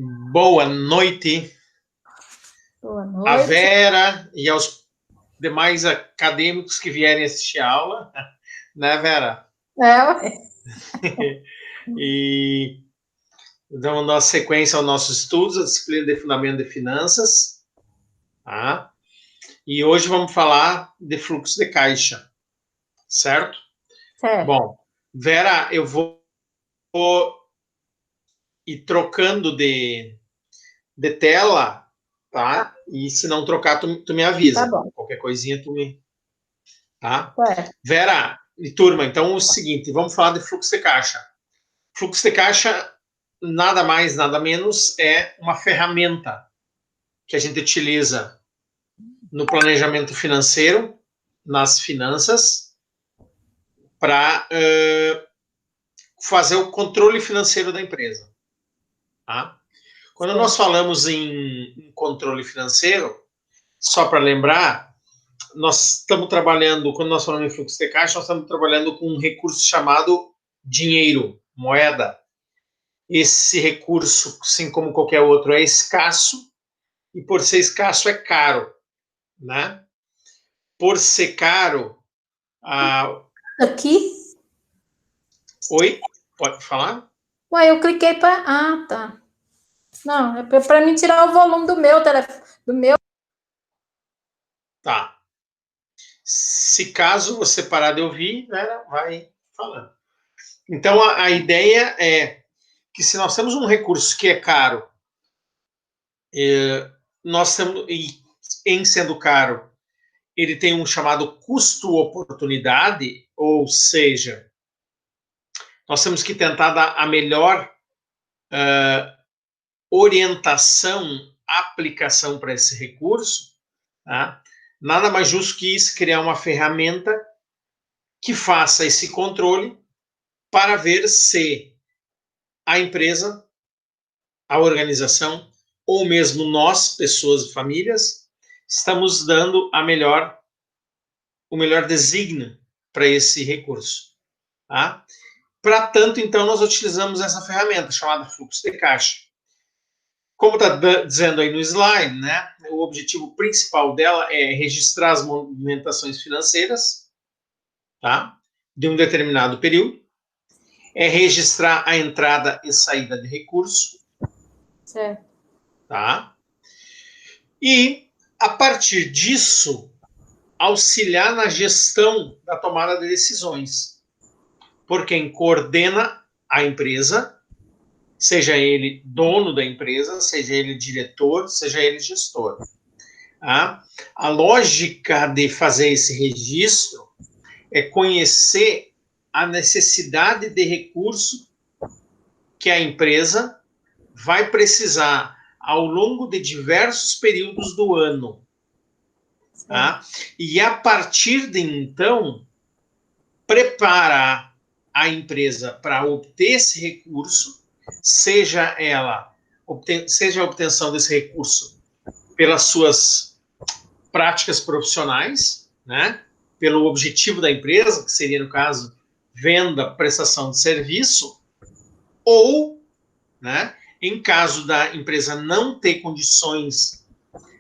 Boa noite, Boa a noite. Vera e aos demais acadêmicos que vierem assistir a aula, né, Vera? Ué. E vamos dar sequência aos nossos estudos, a disciplina de Fundamento de Finanças, tá? E hoje vamos falar de fluxo de caixa, certo? Certo. Bom, Vera, eu vou ir trocando de tela, tá? E se não trocar, tu me avisa. Tá bom. Qualquer coisinha tu me... Tá? Certo. Vera e turma, então é o seguinte, vamos falar de fluxo de caixa. Fluxo de caixa, nada mais, nada menos, é uma ferramenta que a gente utiliza no planejamento financeiro, nas finanças, para fazer o controle financeiro da empresa. Tá? Quando nós falamos em controle financeiro, só para lembrar, nós estamos trabalhando, quando nós falamos em fluxo de caixa, nós estamos trabalhando com um recurso chamado dinheiro, moeda. Esse recurso, assim como qualquer outro, é escasso, e por ser escasso é caro, né? Por ser caro, Aqui? Oi? Pode falar? Ué, eu cliquei para... Ah, tá. Não, é para mim tirar o volume do meu telefone. Do meu. Tá. Se caso você parar de ouvir, né, vai falando. Então, a ideia é que se nós temos um recurso que é caro, nós temos, e em sendo caro, ele tem um chamado custo-oportunidade, ou seja, nós temos que tentar dar a melhor orientação, aplicação para esse recurso. Tá? Nada mais justo que isso, criar uma ferramenta que faça esse controle para ver se a empresa, a organização, ou mesmo nós, pessoas e famílias, estamos dando o melhor desígnio para esse recurso. Tá? Para tanto, então, nós utilizamos essa ferramenta chamada fluxo de caixa. Como está dizendo aí no slide, né, o objetivo principal dela é registrar as movimentações financeiras, tá, de um determinado período, é registrar a entrada e saída de recurso, Certo. tá, e, a partir disso, auxiliar na gestão da tomada de decisões por quem coordena a empresa, seja ele dono da empresa, seja ele diretor, seja ele gestor. Tá? A lógica de fazer esse registro é conhecer a necessidade de recurso que a empresa vai precisar ao longo de diversos períodos do ano. Tá? E a partir de então, preparar a empresa para obter esse recurso, seja a obtenção desse recurso pelas suas práticas profissionais, né? Pelo objetivo da empresa, que seria, no caso, venda, prestação de serviço, ou, né, em caso da empresa não ter condições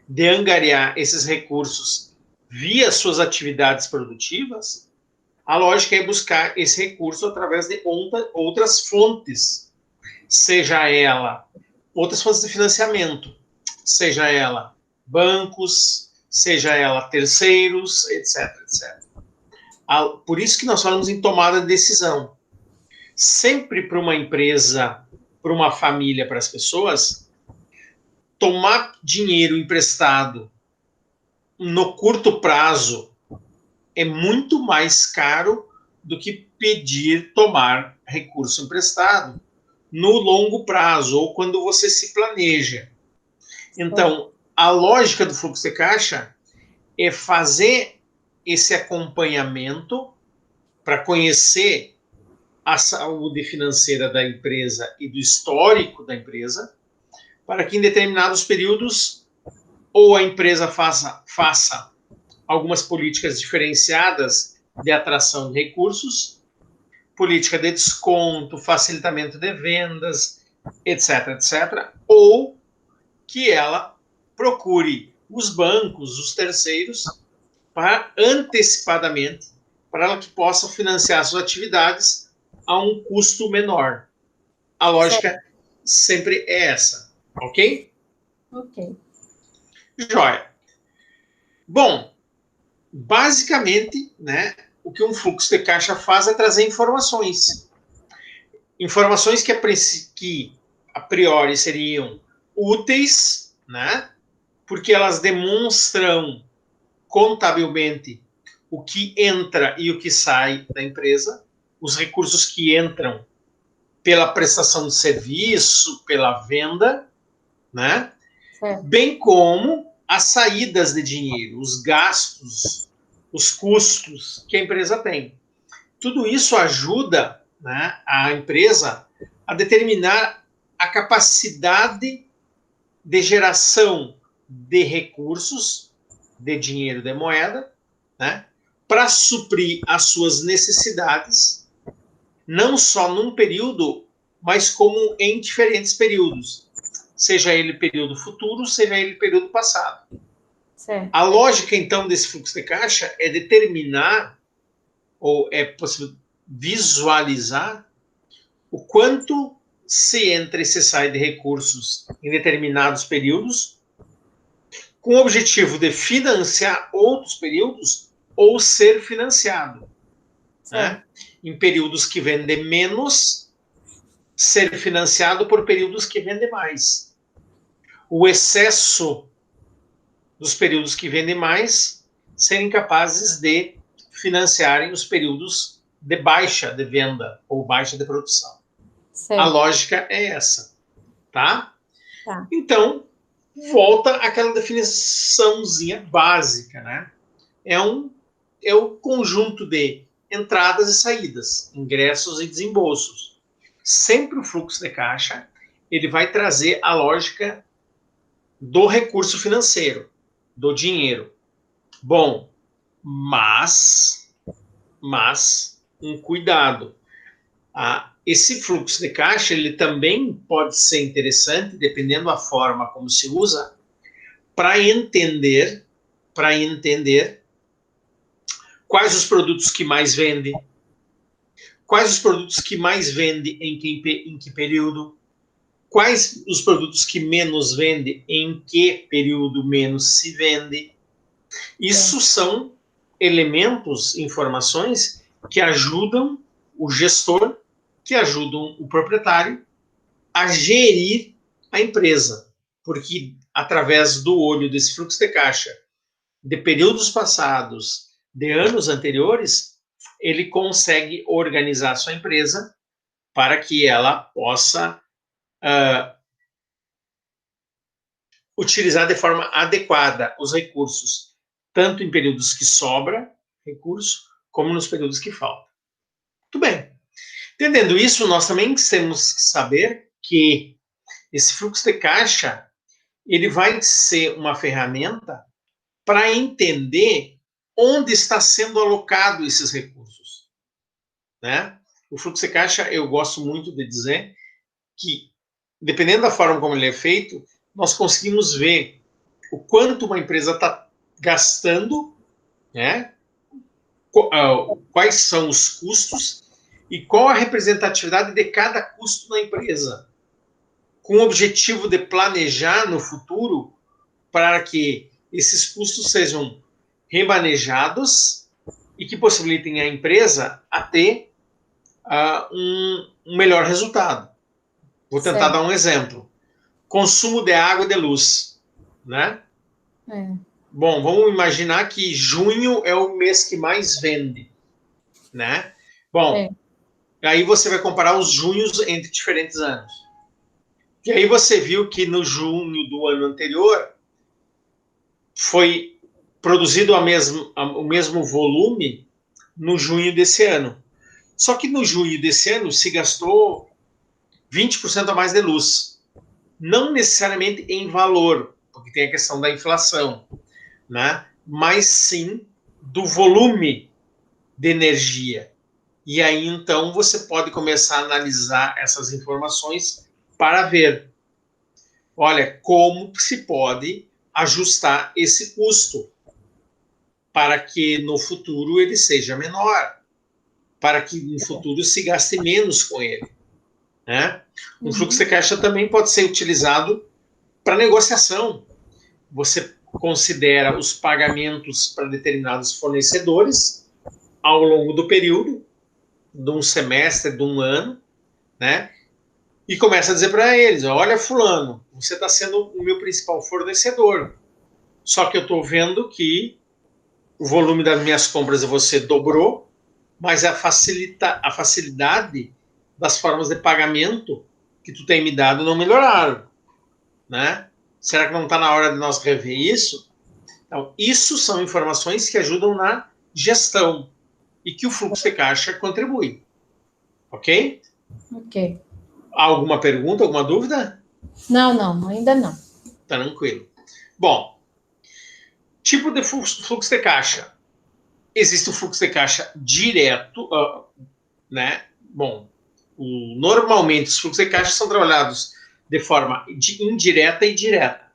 de angariar esses recursos via suas atividades produtivas, a lógica é buscar esse recurso através de outras fontes, seja ela outras fontes de financiamento, seja ela bancos, seja ela terceiros, etc, etc. Por isso que nós falamos em tomada de decisão. Sempre para uma empresa, para uma família, para as pessoas, tomar dinheiro emprestado no curto prazo é muito mais caro do que pedir tomar recurso emprestado no longo prazo ou quando você se planeja. Então, a lógica do fluxo de caixa é fazer esse acompanhamento para conhecer a saúde financeira da empresa e do histórico da empresa, para que em determinados períodos ou a empresa faça algumas políticas diferenciadas de atração de recursos, política de desconto, facilitamento de vendas, etc., etc., ou que ela procure os bancos, os terceiros, para antecipadamente, para ela que possa financiar suas atividades a um custo menor. A lógica sempre é essa, ok? Ok. Joia. Bom, basicamente, né, o que um fluxo de caixa faz é trazer informações. Informações que a priori seriam úteis, né, porque elas demonstram contabilmente o que entra e o que sai da empresa, os recursos que entram pela prestação de serviço, pela venda, né? Certo. Bem como as saídas de dinheiro, os gastos, os custos que a empresa tem. Tudo isso ajuda, né, a empresa a determinar a capacidade de geração de recursos, de dinheiro, de moeda, né, para suprir as suas necessidades, não só num período, mas como em diferentes períodos, seja ele período futuro, seja ele período passado. Certo. A lógica, então, desse fluxo de caixa é determinar, ou é possível visualizar, o quanto se entra e se sai de recursos em determinados períodos, com o objetivo de financiar outros períodos ou ser financiado. Né? Em períodos que vendem menos, ser financiado por períodos que vendem mais. O excesso dos períodos que vendem mais serem capazes de financiarem os períodos de baixa de venda ou baixa de produção. Certo. A lógica é essa, tá? Tá. Então, volta àquela definiçãozinha básica, né? É o conjunto de entradas e saídas, ingressos e desembolsos. Sempre o fluxo de caixa, ele vai trazer a lógica do recurso financeiro, do dinheiro. Bom, mas um cuidado. Esse fluxo de caixa, ele também pode ser interessante, dependendo da forma como se usa, para entender quais os produtos que mais vendem, quais os produtos que mais vendem em que período, quais os produtos que menos vendem, em que período menos se vende. Isso são elementos, informações que ajudam o gestor, que ajudam o proprietário a gerir a empresa, porque através do olho desse fluxo de caixa, de períodos passados, de anos anteriores, ele consegue organizar a sua empresa para que ela possa utilizar de forma adequada os recursos, tanto em períodos que sobra recurso, como nos períodos que falta. Muito bem. Entendendo isso, nós também temos que saber que esse fluxo de caixa ele vai ser uma ferramenta para entender onde está sendo alocado esses recursos, né? O fluxo de caixa, eu gosto muito de dizer que, dependendo da forma como ele é feito, nós conseguimos ver o quanto uma empresa está gastando, né? Quais são os custos e qual a representatividade de cada custo na empresa, com o objetivo de planejar no futuro para que esses custos sejam remanejados e que possibilitem à empresa a ter um melhor resultado. Vou tentar dar um exemplo. Consumo de água e de luz, né? Bom, vamos imaginar que junho é o mês que mais vende, né? Bom, aí você vai comparar os junhos entre diferentes anos. E aí você viu que no junho do ano anterior foi produzido o mesmo volume no junho desse ano. Só que no junho desse ano se gastou 20% a mais de luz. Não necessariamente em valor, porque tem a questão da inflação, né? Mas sim do volume de energia. E aí, então, você pode começar a analisar essas informações para ver, olha, como se pode ajustar esse custo para que no futuro ele seja menor, para que no futuro se gaste menos com ele, né? Um fluxo de caixa também pode ser utilizado para negociação. Você considera os pagamentos para determinados fornecedores ao longo do período, de um semestre, de um ano, né? E começa a dizer para eles, olha, fulano, você está sendo o meu principal fornecedor, só que eu estou vendo que o volume das minhas compras você dobrou, mas a facilidade das formas de pagamento que tu tem me dado não melhoraram, né? Será que não está na hora de nós rever isso? Então, isso são informações que ajudam na gestão e que o fluxo de caixa contribui. Ok? Ok. Alguma pergunta, alguma dúvida? Não, ainda não. Tranquilo. Bom, tipo de fluxo de caixa. Existe o fluxo de caixa direto, né? Bom, normalmente os fluxos de caixa são trabalhados de forma indireta e direta.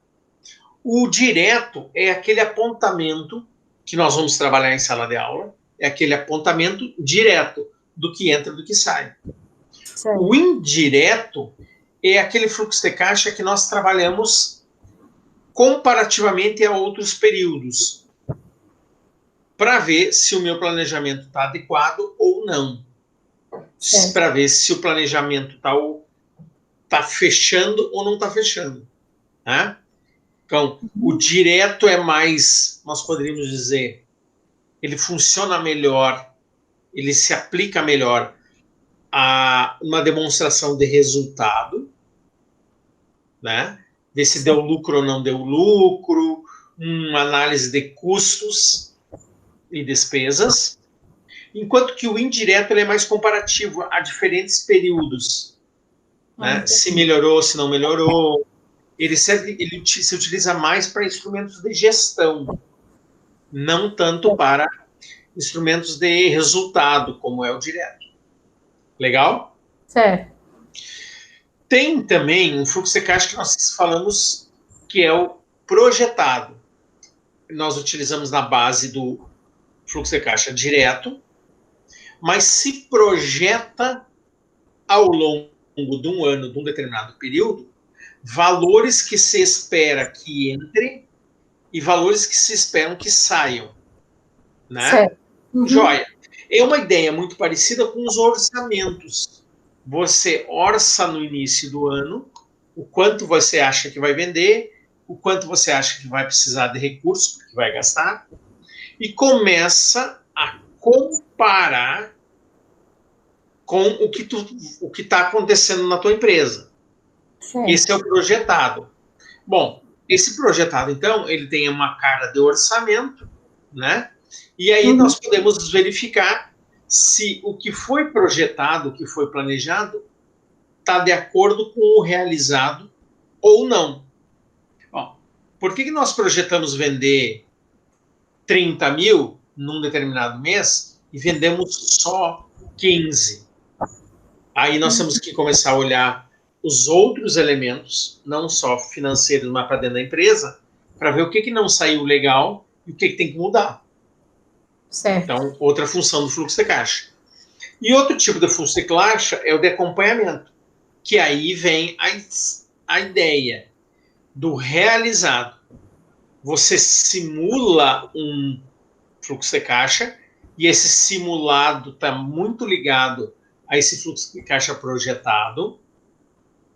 O direto é aquele apontamento que nós vamos trabalhar em sala de aula, é aquele apontamento direto do que entra e do que sai. Certo. O indireto é aquele fluxo de caixa que nós trabalhamos comparativamente a outros períodos, para ver se o meu planejamento está adequado ou não. Para ver se o planejamento está fechando ou não está fechando. Né? Então, o direto é mais, nós poderíamos dizer, ele funciona melhor, ele se aplica melhor a uma demonstração de resultado, né? Ver se deu lucro ou não deu lucro, uma análise de custos e despesas, enquanto que o indireto ele é mais comparativo a diferentes períodos, né? Se melhorou, se não melhorou. Ele se utiliza mais para instrumentos de gestão, não tanto para instrumentos de resultado, como é o direto. Legal? Certo. Tem também um fluxo de caixa que nós falamos que é o projetado. Nós utilizamos na base do fluxo de caixa direto, mas se projeta ao longo de um ano, de um determinado período, valores que se espera que entrem e valores que se esperam que saiam. Né? Certo. Uhum. Joia. É uma ideia muito parecida com os orçamentos. Você orça no início do ano o quanto você acha que vai vender, o quanto você acha que vai precisar de recursos, que vai gastar, e começa a comparar com o que está acontecendo na tua empresa. Certo. Esse é o projetado. Bom, esse projetado, então, ele tem uma cara de orçamento, né? E aí nós podemos verificar se o que foi projetado, o que foi planejado, está de acordo com o realizado ou não. Bom, por que nós projetamos vender 30 mil num determinado mês e vendemos só 15? Aí nós temos que começar a olhar os outros elementos, não só financeiros, mas para dentro da empresa, para ver o que não saiu legal e o que tem que mudar. Certo. Então, outra função do fluxo de caixa. E outro tipo de fluxo de caixa é o de acompanhamento, que aí vem a ideia do realizado. Você simula um fluxo de caixa e esse simulado está muito ligado a esse fluxo de caixa projetado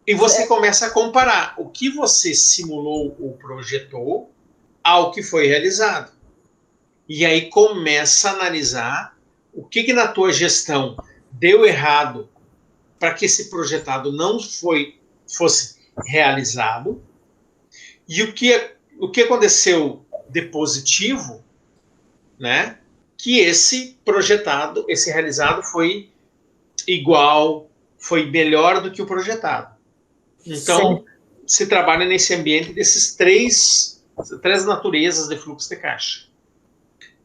e você começa a comparar o que você simulou ou projetou ao que foi realizado. E aí começa a analisar o que na tua gestão deu errado para que esse projetado não fosse realizado e o que aconteceu de positivo, né? Que esse projetado, esse realizado foi igual, foi melhor do que o projetado. Então, se trabalha nesse ambiente desses três naturezas de fluxo de caixa.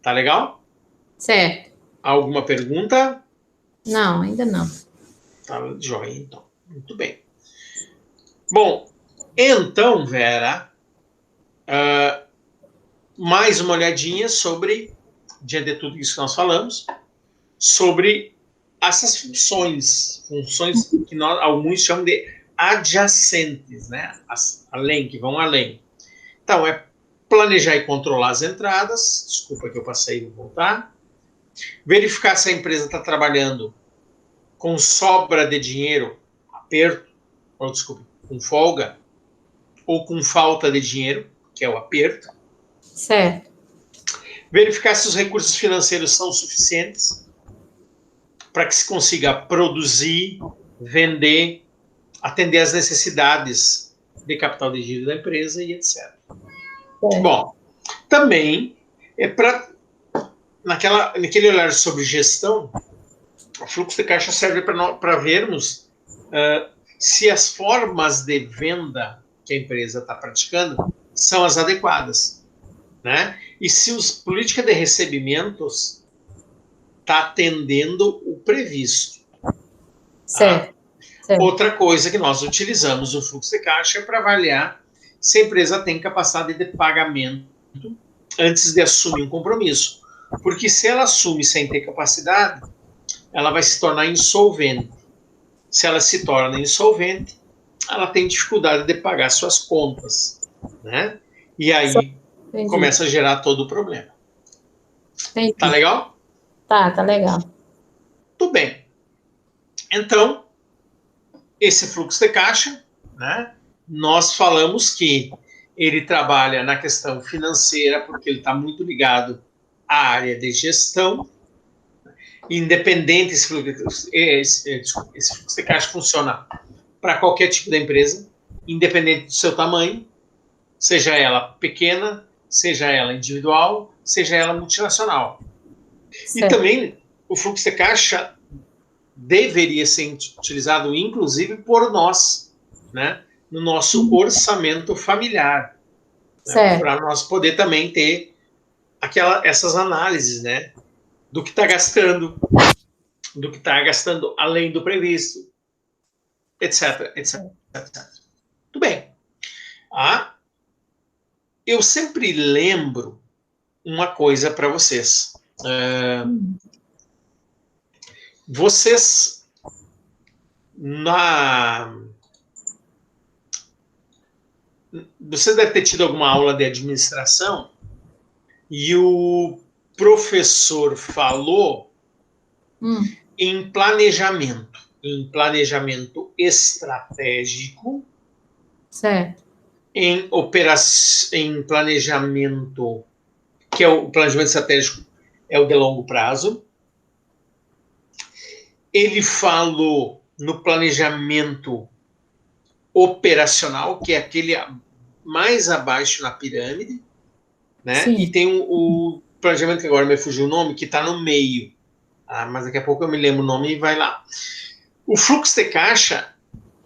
Tá legal? Certo. Alguma pergunta? Não, ainda não. Tá joia, então. Muito bem. Bom, então, Vera, mais uma olhadinha sobre, diante de tudo isso que nós falamos, sobre essas funções que alguns chamam de adjacentes, né? Além, que vão além. Então, é planejar e controlar as entradas, desculpa que eu passei, vou voltar. Verificar se a empresa está trabalhando com sobra de dinheiro, aperto, ou desculpe, com folga, ou com falta de dinheiro, que é o aperto. Certo. Verificar se os recursos financeiros são suficientes para que se consiga produzir, vender, atender às necessidades de capital de giro da empresa e etc. Bom, também é para naquele olhar sobre gestão, o fluxo de caixa serve para vermos se as formas de venda que a empresa está praticando são as adequadas, né? E se a política de recebimentos está atendendo o previsto. Certo. Tá? Outra coisa que nós utilizamos o fluxo de caixa é para avaliar se a empresa tem capacidade de pagamento antes de assumir um compromisso. Porque se ela assume sem ter capacidade, ela vai se tornar insolvente. Se ela se torna insolvente, ela tem dificuldade de pagar suas contas, né? E aí começa a gerar todo o problema. Entendi. Tá legal? Tá legal. Tudo bem. Então, esse fluxo de caixa, né? Nós falamos que ele trabalha na questão financeira, porque ele está muito ligado à área de gestão. Independente, esse fluxo de caixa funciona para qualquer tipo de empresa, independente do seu tamanho, seja ela pequena, seja ela individual, seja ela multinacional. Certo. E também o fluxo de caixa deveria ser utilizado, inclusive, por nós, né, no nosso orçamento familiar, né, para nós poder também ter essas análises, né, do que está gastando, do que está gastando além do previsto, etc, etc, etc. Tudo bem. Eu sempre lembro uma coisa para vocês. Vocês, você deve ter tido alguma aula de administração e o professor falou em planejamento estratégico, certo, em planejamento, que é o planejamento estratégico, é o de longo prazo. Ele falou no planejamento operacional, que é aquele mais abaixo na pirâmide, né? Sim. E tem o planejamento, que agora me fugiu o nome, que está no meio. Mas daqui a pouco eu me lembro o nome e vai lá. O fluxo de caixa,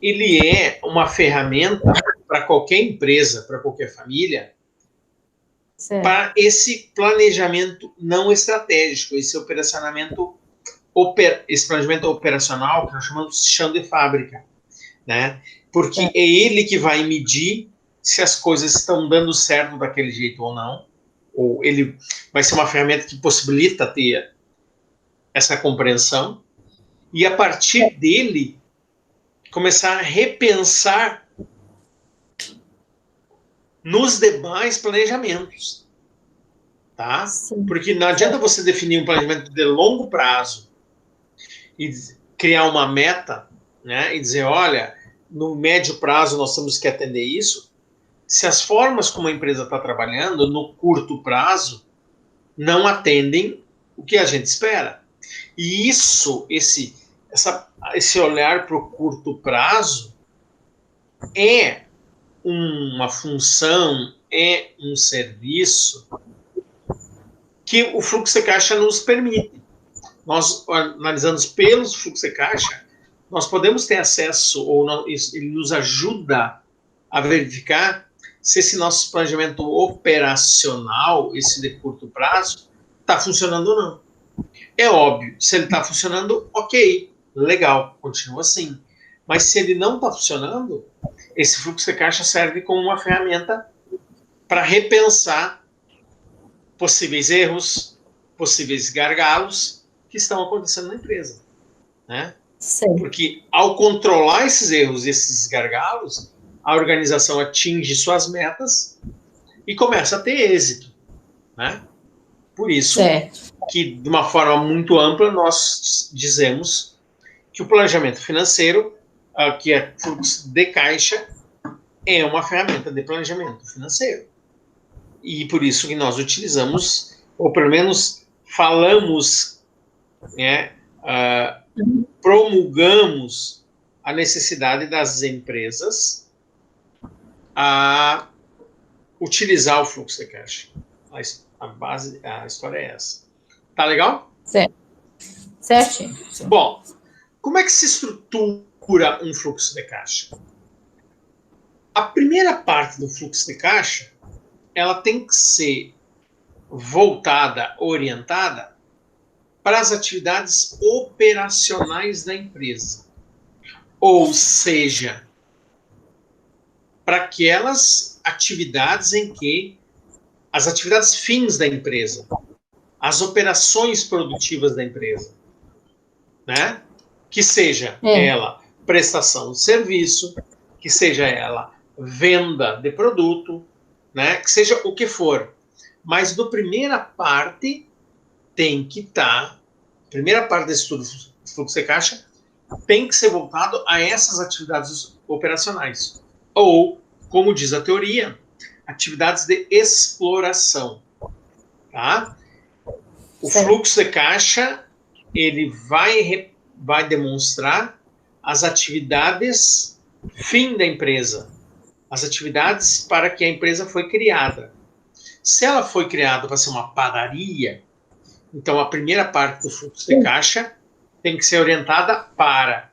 ele é uma ferramenta para qualquer empresa, para qualquer família, para esse planejamento não estratégico, esse planejamento operacional, que nós chamamos de chão de fábrica, né? Porque é ele que vai medir se as coisas estão dando certo daquele jeito ou não, ou ele vai ser uma ferramenta que possibilita ter essa compreensão, e a partir dele começar a repensar nos demais planejamentos, tá? Sim. Porque não adianta você definir um planejamento de longo prazo e criar uma meta, né, e dizer, olha, no médio prazo nós temos que atender isso, se as formas como a empresa está trabalhando no curto prazo não atendem o que a gente espera. E esse olhar para o curto prazo é uma função, é um serviço que o fluxo de caixa nos permite. Nós, analisando pelos fluxos de caixa, nós podemos ter acesso, ele nos ajuda a verificar se esse nosso planejamento operacional, esse de curto prazo, está funcionando ou não. É óbvio, se ele está funcionando, ok, legal, continua assim. Mas se ele não está funcionando, esse fluxo de caixa serve como uma ferramenta para repensar possíveis erros, possíveis gargalos que estão acontecendo na empresa, né? Sim. Porque ao controlar esses erros e esses gargalos, a organização atinge suas metas e começa a ter êxito, né? Por isso que, de uma forma muito ampla, nós dizemos que o planejamento financeiro, que é fluxo de caixa, é uma ferramenta de planejamento financeiro. E por isso que nós utilizamos, ou pelo menos falamos, né, promulgamos a necessidade das empresas a utilizar o fluxo de caixa. A história é essa. Tá legal? Certo. Certinho. Bom, como é que se estrutura um fluxo de caixa? A primeira parte do fluxo de caixa, ela tem que ser voltada, orientada para as atividades operacionais da empresa. Ou seja, para aquelas atividades em que as atividades fins da empresa, as operações produtivas da empresa, né? Que seja ela prestação de serviço, que seja ela venda de produto, né? Que seja o que for. Mas do primeira parte tem que estar, primeira parte desse estudo de fluxo de caixa tem que ser voltado a essas atividades operacionais. Ou, como diz a teoria, atividades de exploração. Tá? O fluxo de caixa, ele vai demonstrar as atividades fim da empresa, as atividades para que a empresa foi criada. Se ela foi criada para ser uma padaria, então a primeira parte do fluxo de caixa tem que ser orientada para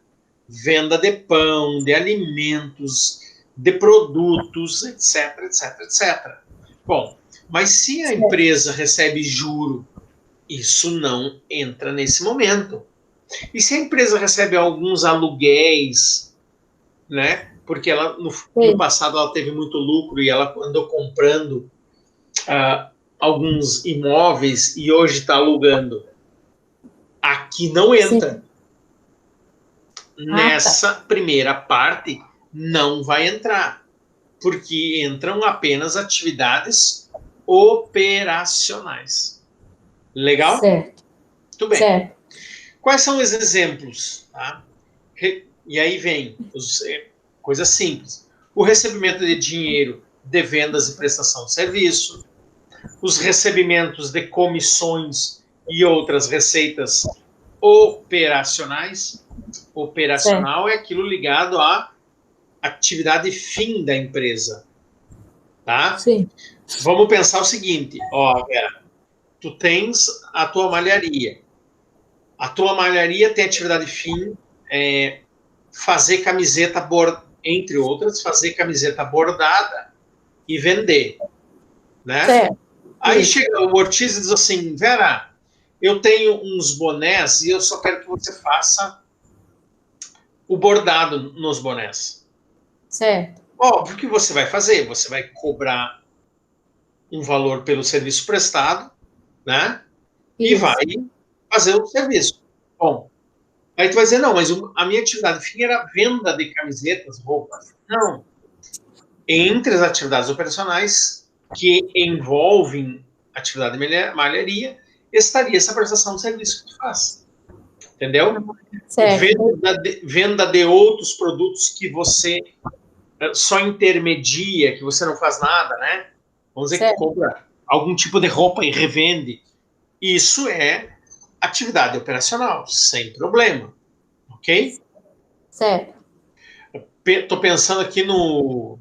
venda de pão, de alimentos, de produtos, etc, etc, etc. Bom, mas se a empresa recebe juro, isso não entra nesse momento. E se a empresa recebe alguns aluguéis, né? Porque ela no passado ela teve muito lucro e ela andou comprando alguns imóveis e hoje está alugando. Aqui não entra. Nessa primeira parte não vai entrar, porque entram apenas atividades operacionais. Legal? Certo. Muito bem. Certo. Quais são os exemplos? Tá? E aí vem coisas simples. O recebimento de dinheiro de vendas e prestação de serviço, os recebimentos de comissões e outras receitas operacionais. Operacional é aquilo ligado à atividade fim da empresa. Tá? Sim. Vamos pensar o seguinte, ó, Vera, tu tens a tua malharia. A tua malharia tem atividade fim, fazer camiseta, entre outras, fazer camiseta bordada e vender. Né? Certo. Aí chega o Ortiz e diz assim, Vera, eu tenho uns bonés e eu só quero que você faça o bordado nos bonés. Certo. Óbvio que você vai fazer, você vai cobrar um valor pelo serviço prestado, né? Isso. E vai fazer o serviço. Bom, aí tu vai dizer, não, mas a minha atividade fim era venda de camisetas, roupas. Não. Entre as atividades operacionais que envolvem atividade de malharia, estaria essa prestação de serviço que tu faz. Entendeu? Venda de outros produtos que você só intermedia, que você não faz nada, né? Vamos dizer que compra algum tipo de roupa e revende. Isso é atividade operacional, sem problema. Ok? Certo. Estou pensando aqui no...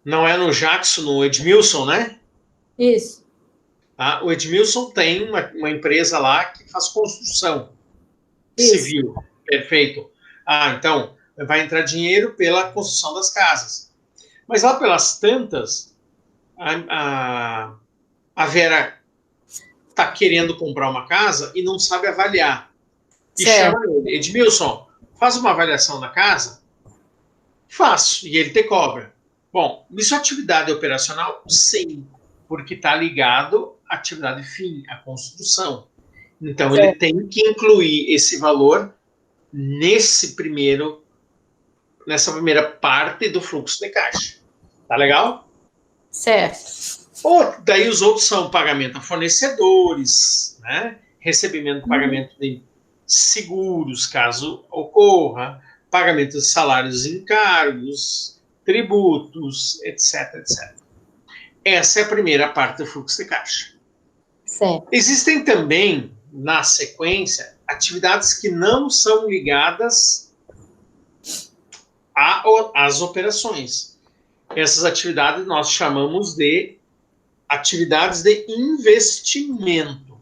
Não é no Jackson, no Edmilson, né? Isso. O Edmilson tem uma empresa lá que faz construção civil. Perfeito. Então, vai entrar dinheiro pela construção das casas. Mas lá pelas tantas, a Vera está querendo comprar uma casa e não sabe avaliar. E chama ele, Edmilson, Faz uma avaliação da casa? Faço, e ele te cobra. Bom, isso é atividade operacional? Sim, porque está ligado à atividade fim, à construção. Então, ele tem que incluir esse valor nessa primeira parte do fluxo de caixa. Tá legal? Certo. Daí os outros são pagamento a fornecedores, né? Recebimento de pagamento de seguros, caso ocorra, pagamento de salários e encargos, tributos, etc, etc. Essa é a primeira parte do fluxo de caixa. Certo. Existem também, na sequência, atividades que não são ligadas às operações. Essas atividades nós chamamos de atividades de investimento.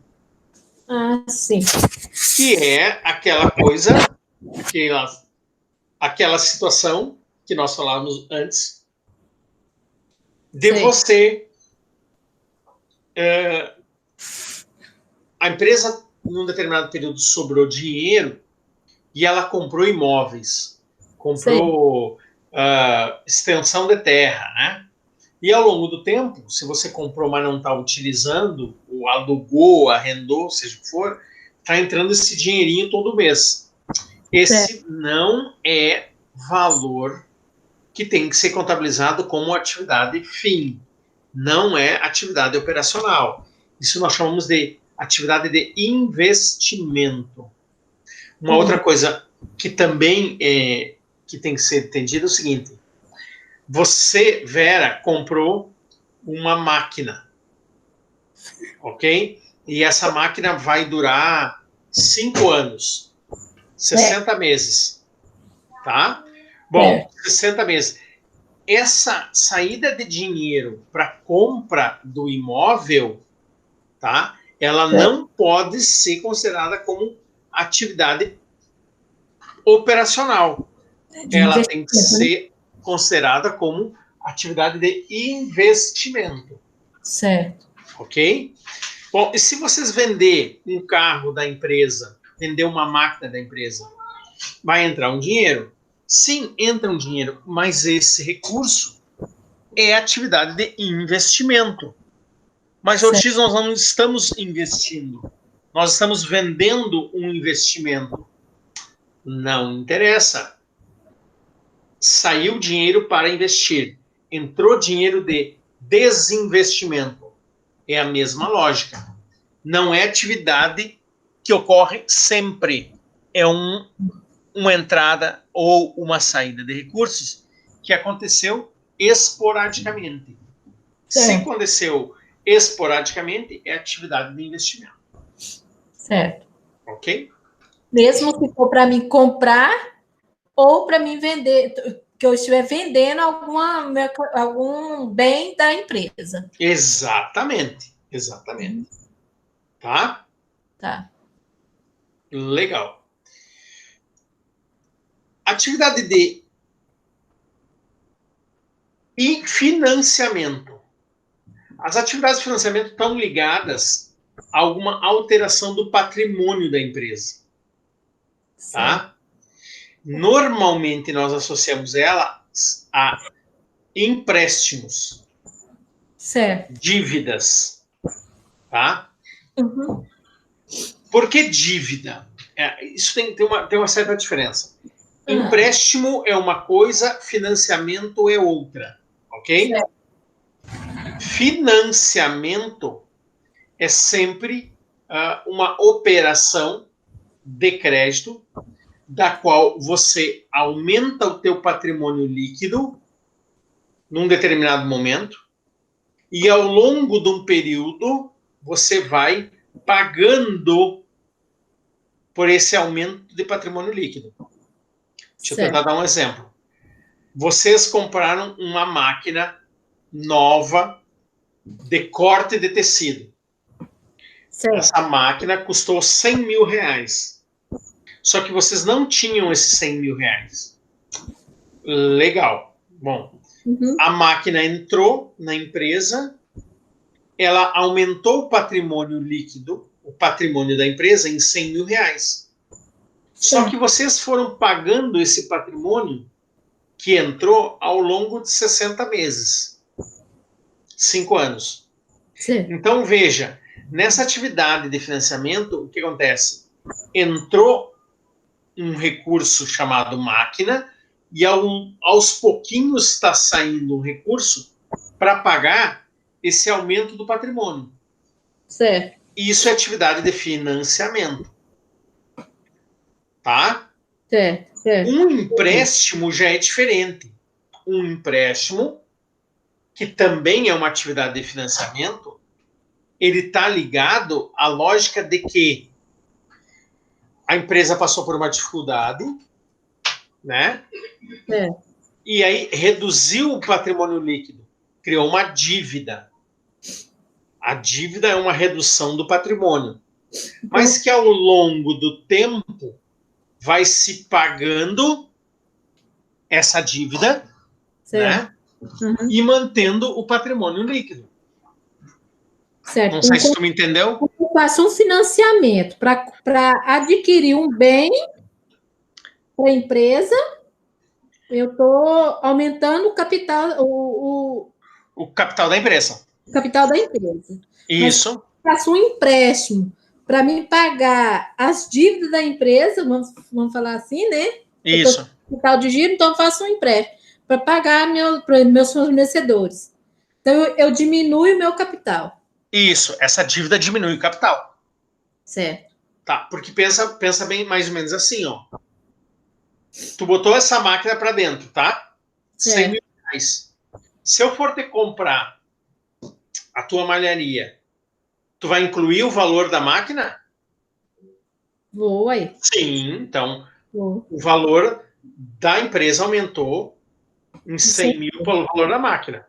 Ah, sim. Que é aquela coisa, aquela situação que nós falávamos antes, de você... a empresa, num determinado período, sobrou dinheiro e ela comprou imóveis, comprou extensão de terra, né? E ao longo do tempo, se você comprou, mas não está utilizando, ou alugou, arrendou, seja o que for, está entrando esse dinheirinho todo mês. Esse não é valor que tem que ser contabilizado como atividade fim. Não é atividade operacional. Isso nós chamamos de atividade de investimento. Uma outra coisa que também que tem que ser entendida é o seguinte: você, Vera, comprou uma máquina, ok? E essa máquina vai durar 5 anos, 60 meses, tá? Bom, 60 meses. Essa saída de dinheiro para compra do imóvel, tá? Ela não pode ser considerada como atividade operacional. Ela tem que ser considerada como atividade de investimento. Certo. Ok? Bom, e se vocês vender um carro da empresa, vender uma máquina da empresa, vai entrar um dinheiro? Sim, entra um dinheiro, mas esse recurso é atividade de investimento. Mas, Ortiz, nós não estamos investindo. Nós estamos vendendo um investimento. Não interessa. Saiu dinheiro para investir. Entrou dinheiro de desinvestimento. É a mesma lógica. Não é atividade que ocorre sempre. É uma entrada ou uma saída de recursos que aconteceu esporadicamente. Se aconteceu esporadicamente, é atividade de investimento. Certo. Ok? Mesmo se for para mim comprar ou para mim vender, que eu estiver vendendo algum bem da empresa. Exatamente. Exatamente. Tá? Tá. Legal. Atividade de financiamento. As atividades de financiamento estão ligadas a alguma alteração do patrimônio da empresa. Tá? Normalmente nós associamos elas a empréstimos, dívidas. Tá? Uhum. Por que dívida? Isso tem uma certa diferença. Empréstimo é uma coisa, financiamento é outra. Ok? Certo. Financiamento é sempre uma operação de crédito da qual você aumenta o teu patrimônio líquido num determinado momento e ao longo de um período você vai pagando por esse aumento de patrimônio líquido. Deixa eu tentar dar um exemplo. Vocês compraram uma máquina nova de corte de tecido. Certo. Essa máquina custou 100 mil reais. Só que vocês não tinham esses 100 mil reais. Legal. Bom, a máquina entrou na empresa, ela aumentou o patrimônio líquido, o patrimônio da empresa, em 100 mil reais. Só que vocês foram pagando esse patrimônio que entrou ao longo de 60 meses. 5 anos. Certo. Então, veja, nessa atividade de financiamento, o que acontece? Entrou um recurso chamado máquina e aos pouquinhos está saindo um recurso para pagar esse aumento do patrimônio. Certo. Isso é atividade de financiamento. Tá? Certo. Certo. Um empréstimo já é diferente. Um empréstimo, que também é uma atividade de financiamento, ele está ligado à lógica de que a empresa passou por uma dificuldade, né? E aí reduziu o patrimônio líquido, criou uma dívida. A dívida é uma redução do patrimônio, mas que ao longo do tempo vai se pagando essa dívida, certo. né? Uhum. E mantendo o patrimônio líquido. Certo. Não sei se tu me entendeu. Eu faço um financiamento para adquirir um bem para a empresa, eu estou aumentando o capital, o capital da empresa. O capital da empresa. Isso. Mas faço um empréstimo para me pagar as dívidas da empresa, vamos falar assim, né? Isso. Capital de giro, então eu faço um empréstimo para pagar meus fornecedores. Então eu diminuo o meu capital. Isso, essa dívida diminui o capital. Certo. Tá, porque pensa bem mais ou menos assim, ó. Tu botou essa máquina para dentro, tá? Certo. 100 mil reais. Se eu for te comprar a tua malharia, tu vai incluir o valor da máquina? Vou aí. Sim, então o valor da empresa aumentou em 100 mil pelo valor da máquina.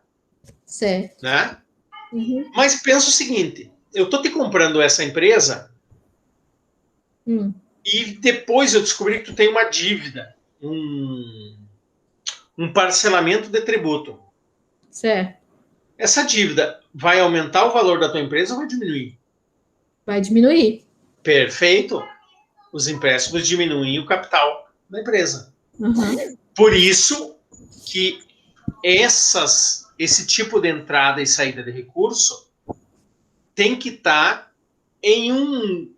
Certo. Né? Uhum. Mas pensa o seguinte, eu tô te comprando essa empresa e depois eu descobri que tu tem uma dívida, um parcelamento de tributo. Certo. Essa dívida vai aumentar o valor da tua empresa ou vai diminuir? Vai diminuir. Perfeito. Os empréstimos diminuem o capital da empresa. Uhum. Por isso que esse tipo de entrada e saída de recurso tem que estar em um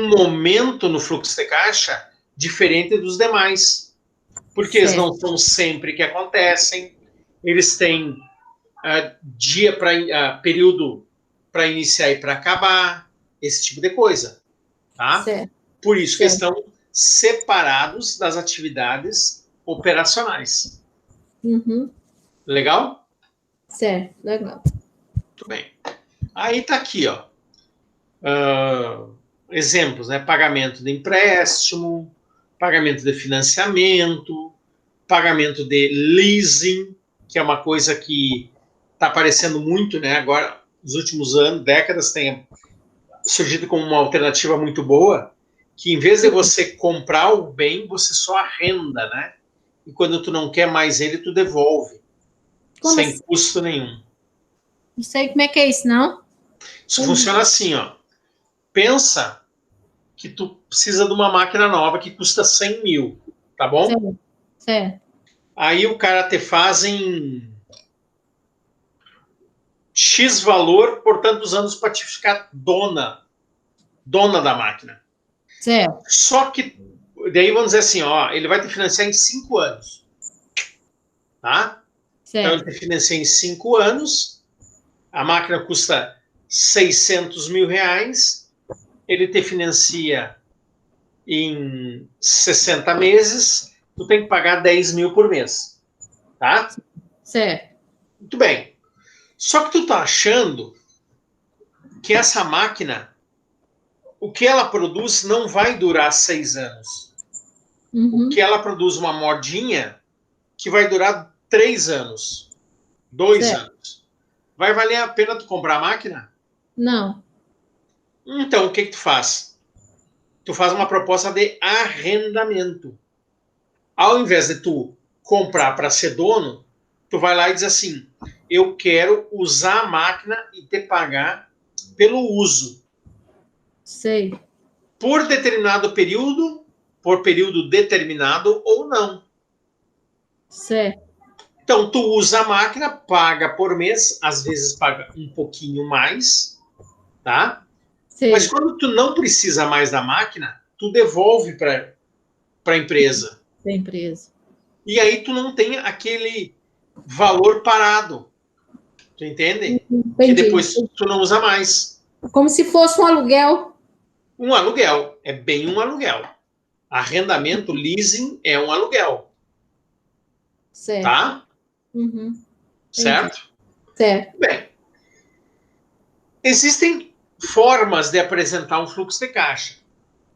momento no fluxo de caixa diferente dos demais. Porque eles não são sempre que acontecem, eles têm dia para período para iniciar e para acabar, esse tipo de coisa. Tá? Por isso que estão separados das atividades operacionais. Uhum. Legal? Certo, legal. Muito bem. Aí tá aqui, ó. Exemplos, né? Pagamento de empréstimo, pagamento de financiamento, pagamento de leasing, que é uma coisa que está aparecendo muito, né? Agora, nos últimos anos, décadas, tem surgido como uma alternativa muito boa, que em vez de você comprar o bem, você só arrenda, né? E quando tu não quer mais ele, tu devolve. Como sem assim? custo nenhum. Não sei como é que é isso, não? Isso funciona assim, ó. Pensa que tu precisa de uma máquina nova que custa 100 mil, tá bom? Certo. Aí o cara te faz em X valor por tantos anos para te ficar dona da máquina. Certo. Só que, daí vamos dizer assim, ó, ele vai te financiar em 5 anos. Tá? Certo. Então ele te financia em 5 anos, a máquina custa 600 mil reais, ele te financia em 60 meses, tu tem que pagar 10 mil por mês. Tá? Certo. Muito bem. Só que tu tá achando que essa máquina, o que ela produz não vai durar 6 anos. Uhum. O que ela produz uma modinha que vai durar 3 anos, 2 anos. Vai valer a pena tu comprar a máquina? Não. Então, o que tu faz? Tu faz uma proposta de arrendamento. Ao invés de tu comprar para ser dono, tu vai lá e diz assim, eu quero usar a máquina e te pagar pelo uso. Sei. por determinado período, por período determinado ou não. Certo. Então, tu usa a máquina, paga por mês, às vezes paga um pouquinho mais, tá? Sei. Mas quando tu não precisa mais da máquina, tu devolve para a empresa. Da empresa. E aí tu não tem aquele valor parado. Tu entende? Entendi. Que depois tu não usa mais. Como se fosse um aluguel. Um aluguel. É bem um aluguel. Arrendamento, leasing é um aluguel. Certo. Tá? Uhum. Certo? Certo. Bem, existem formas de apresentar um fluxo de caixa.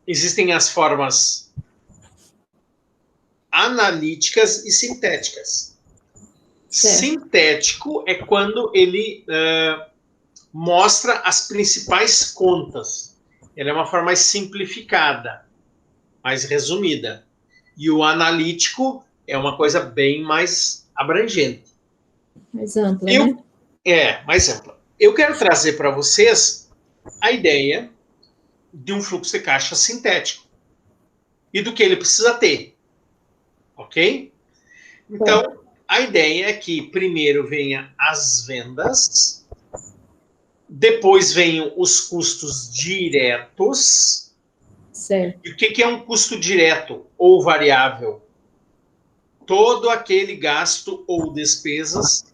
Existem as formas analíticas e sintéticas. Certo. Sintético é quando ele mostra as principais contas. Ele é uma forma mais simplificada, mais resumida. E o analítico é uma coisa bem mais abrangente. Mais ampla, né? Mais ampla. Eu quero trazer para vocês a ideia de um fluxo de caixa sintético e do que ele precisa ter. Ok? Então, a ideia é que primeiro venha as vendas, depois venham os custos diretos. Certo. E o que é um custo direto ou variável? Todo aquele gasto ou despesas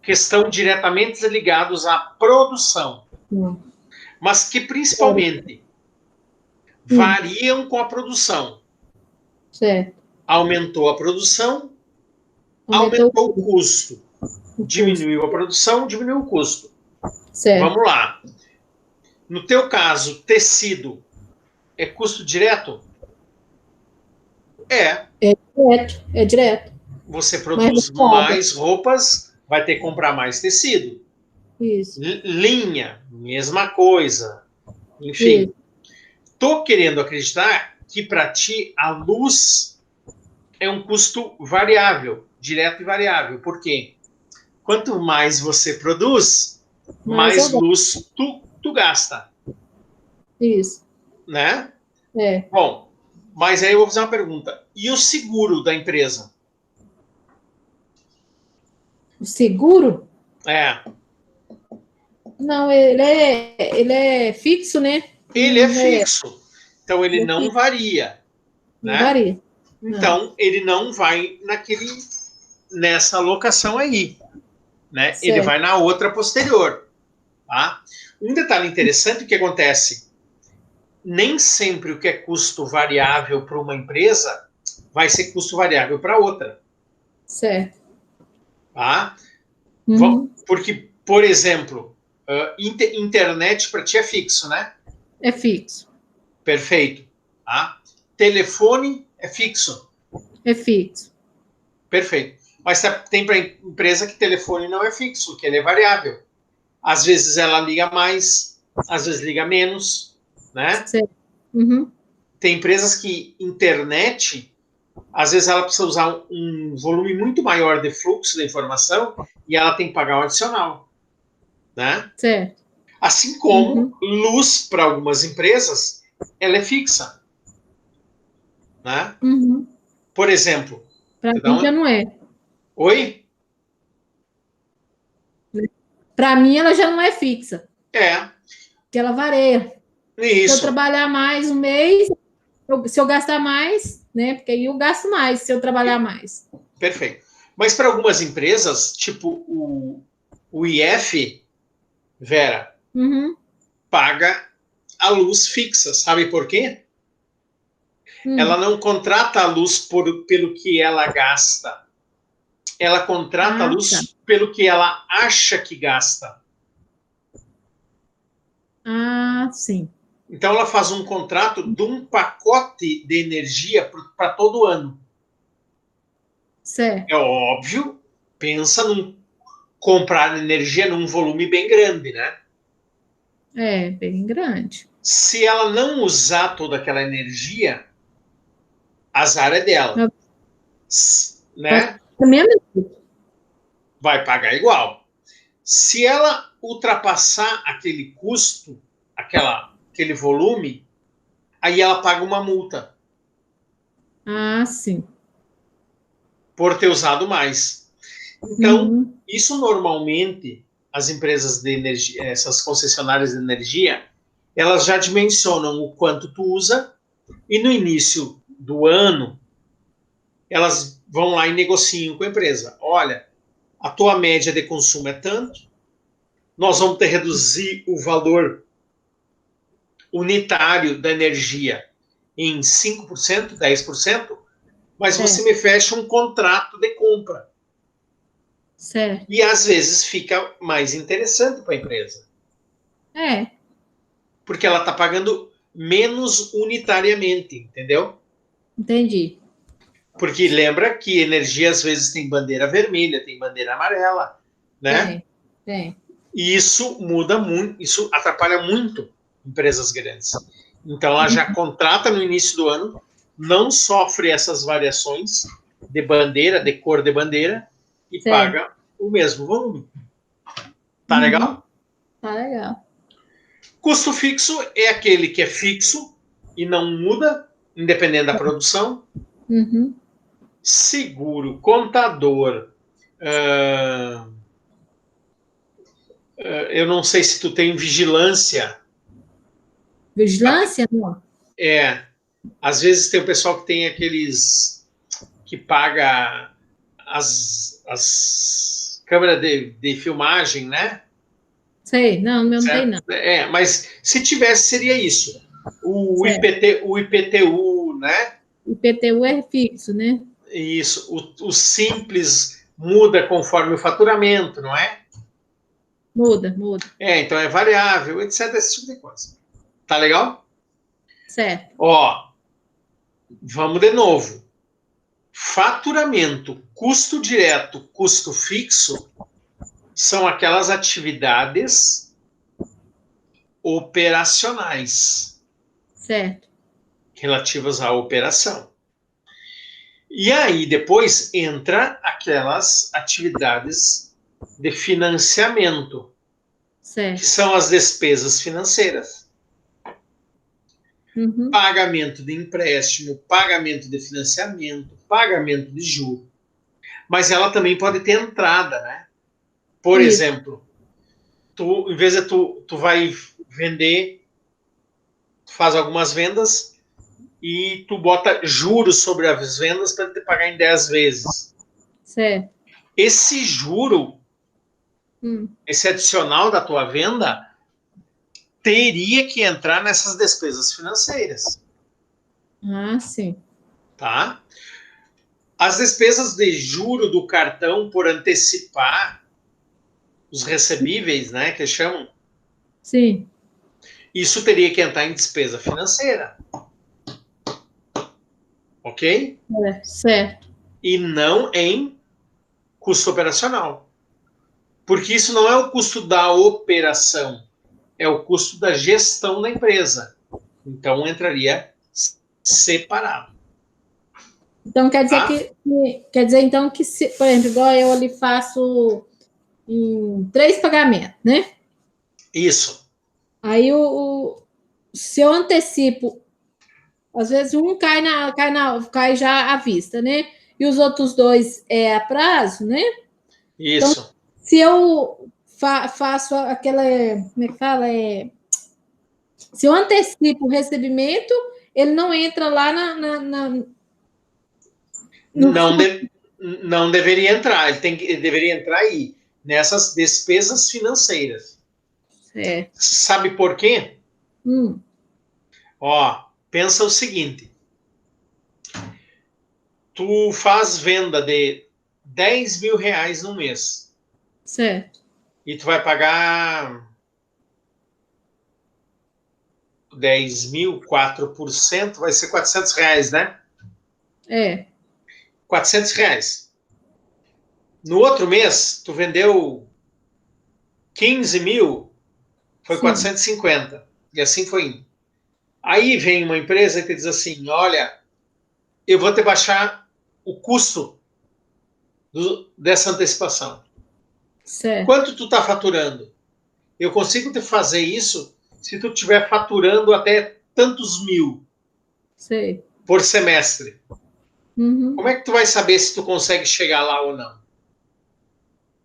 que estão diretamente ligados à produção, mas que principalmente variam com a produção. Certo. Aumentou a produção, aumentou o custo. Diminuiu a produção, diminuiu o custo. Certo. Vamos lá. No teu caso, tecido é custo direto? É direto. É direto. Você produz mais roupas, vai ter que comprar mais tecido. Isso. Linha, mesma coisa. Enfim, estou querendo acreditar que para ti a luz é um custo variável, direto e variável. Por quê? Quanto mais você produz, mais luz tu gasta. Isso. Né? É. Bom, mas aí eu vou fazer uma pergunta. E o seguro da empresa? O seguro? É. Não, ele é fixo, né? Ele é fixo. Então ele não varia. Não Né? varia. Então ele não vai nessa locação aí. Né? Ele vai na outra posterior. Tá? Um detalhe interessante que acontece: nem sempre o que é custo variável para uma empresa vai ser custo variável para outra. Certo. Tá? Porque, por exemplo, internet para ti é fixo, né? É fixo. Perfeito. Tá? Telefone é fixo. É fixo. Perfeito. Mas tem para empresa que telefone não é fixo, que ele é variável. Às vezes ela liga mais, às vezes liga menos, né? Certo. Tem empresas que internet, às vezes ela precisa usar um volume muito maior de fluxo de informação e ela tem que pagar um adicional, né? Certo. Assim como luz para algumas empresas, ela é fixa, né? Por exemplo, para mim já não é. Oi? Para mim ela já não é fixa. É. Porque ela varia. Isso. Se eu trabalhar mais um mês, se eu gastar mais, né? Porque aí eu gasto mais se eu trabalhar mais. Perfeito. Mas para algumas empresas, tipo o IF, Vera, paga a luz fixa. Sabe por quê? Ela não contrata a luz pelo que ela gasta. Ela contrata a luz pelo que ela acha que gasta. Sim. Então ela faz um contrato de um pacote de energia para todo ano. Certo. É óbvio, pensa num comprar energia num volume bem grande, né? É, bem grande. Se ela não usar toda aquela energia, azar é dela. Né? Vai pagar igual. Se ela ultrapassar aquele custo, aquele volume, aí ela paga uma multa Ah, sim. por ter usado mais. Então, isso normalmente, as empresas de energia, essas concessionárias de energia, elas já dimensionam o quanto tu usa e no início do ano, elas vão lá e negociam com a empresa. Olha, a tua média de consumo é tanto, nós vamos ter que reduzir o valor unitário da energia em 5%, 10%, mas você me fecha um contrato de compra. Certo. E às vezes fica mais interessante para a empresa. É. Porque ela está pagando menos unitariamente, entendeu? Entendi. Porque lembra que energia às vezes tem bandeira vermelha, tem bandeira amarela, né? Tem. E isso muda muito, isso atrapalha muito empresas grandes. Então ela já contrata no início do ano, não sofre essas variações de bandeira, de cor de bandeira, e paga o mesmo volume. Tá legal? Tá legal. Custo fixo é aquele que é fixo e não muda, independente da produção. Seguro, contador. Eu não sei se tu tem vigilância. Vigilância? Não. Às vezes tem o pessoal que tem aqueles que paga as câmeras de filmagem, né? Sei, não, meu não tem, não. Mas se tivesse, seria isso. O IPTU, né? IPTU é fixo, né? Isso. O simples muda conforme o faturamento, não é? Muda. Então é variável, etc. Esse tipo de coisa. Tá legal? Certo. Ó, vamos de novo. Faturamento, custo direto, custo fixo são aquelas atividades operacionais. Certo. Relativas à operação. E aí depois entra aquelas atividades de financiamento, que são as despesas financeiras. Pagamento de empréstimo, pagamento de financiamento, pagamento de juros. Mas ela também pode ter entrada, né? Por exemplo, em vez de tu vai vender, tu faz algumas vendas e tu bota juros sobre as vendas para te pagar em 10 vezes. Certo. Esse juro, esse adicional da tua venda, teria que entrar nessas despesas financeiras. Ah, sim. Tá? As despesas de juro do cartão por antecipar os recebíveis, né, que chamam. Sim. Isso teria que entrar em despesa financeira. Ok? Certo. E não em custo operacional. Porque isso não é o custo da operação, é o custo da gestão da empresa. Então entraria separado. Então quer dizer então que se, por exemplo, igual eu ali faço em 3 pagamentos, né? Isso. Aí se eu antecipo, às vezes um cai já à vista, né? E os outros 2 é a prazo, né? Isso. Então, se eu faço aquela, como é que fala? Se eu antecipo o recebimento, ele não entra lá no não deveria entrar. Ele deveria entrar aí, nessas despesas financeiras. Sabe por quê? Ó, pensa o seguinte. Tu faz venda de 10 mil reais no mês. Certo. E tu vai pagar 10 mil, 4%, vai ser 400 reais, né? 400 reais. No outro mês, tu vendeu 15 mil, foi 450. E assim foi indo. Aí vem uma empresa que diz assim, olha, eu vou te baixar o custo dessa antecipação. Certo. Quanto tu está faturando? Eu consigo te fazer isso se tu estiver faturando até tantos mil. Sei. por semestre. Uhum. Como é que tu vai saber se tu consegue chegar lá ou não?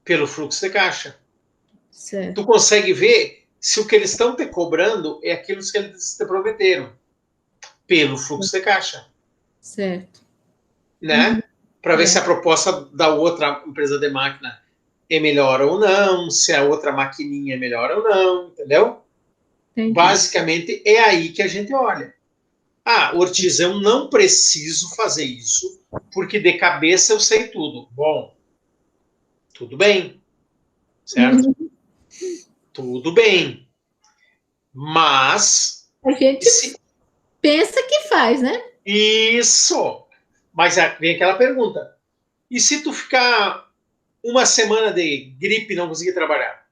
Pelo fluxo de caixa. Certo. Tu consegue ver se o que eles estão te cobrando é aquilo que eles te prometeram. Pelo fluxo de caixa. Certo. Né? Para ver se a É. proposta da outra empresa de máquina é melhor ou não, se a outra maquininha é melhor ou não, entendeu? Entendi. Basicamente é aí que a gente olha. Ah, Ortiz, eu não preciso fazer isso, porque de cabeça eu sei tudo. Bom, tudo bem, certo? Uhum. Tudo bem. Mas A gente se pensa que faz, né? isso, mas vem aquela pergunta. E se tu ficar uma semana de gripe e não conseguir trabalhar?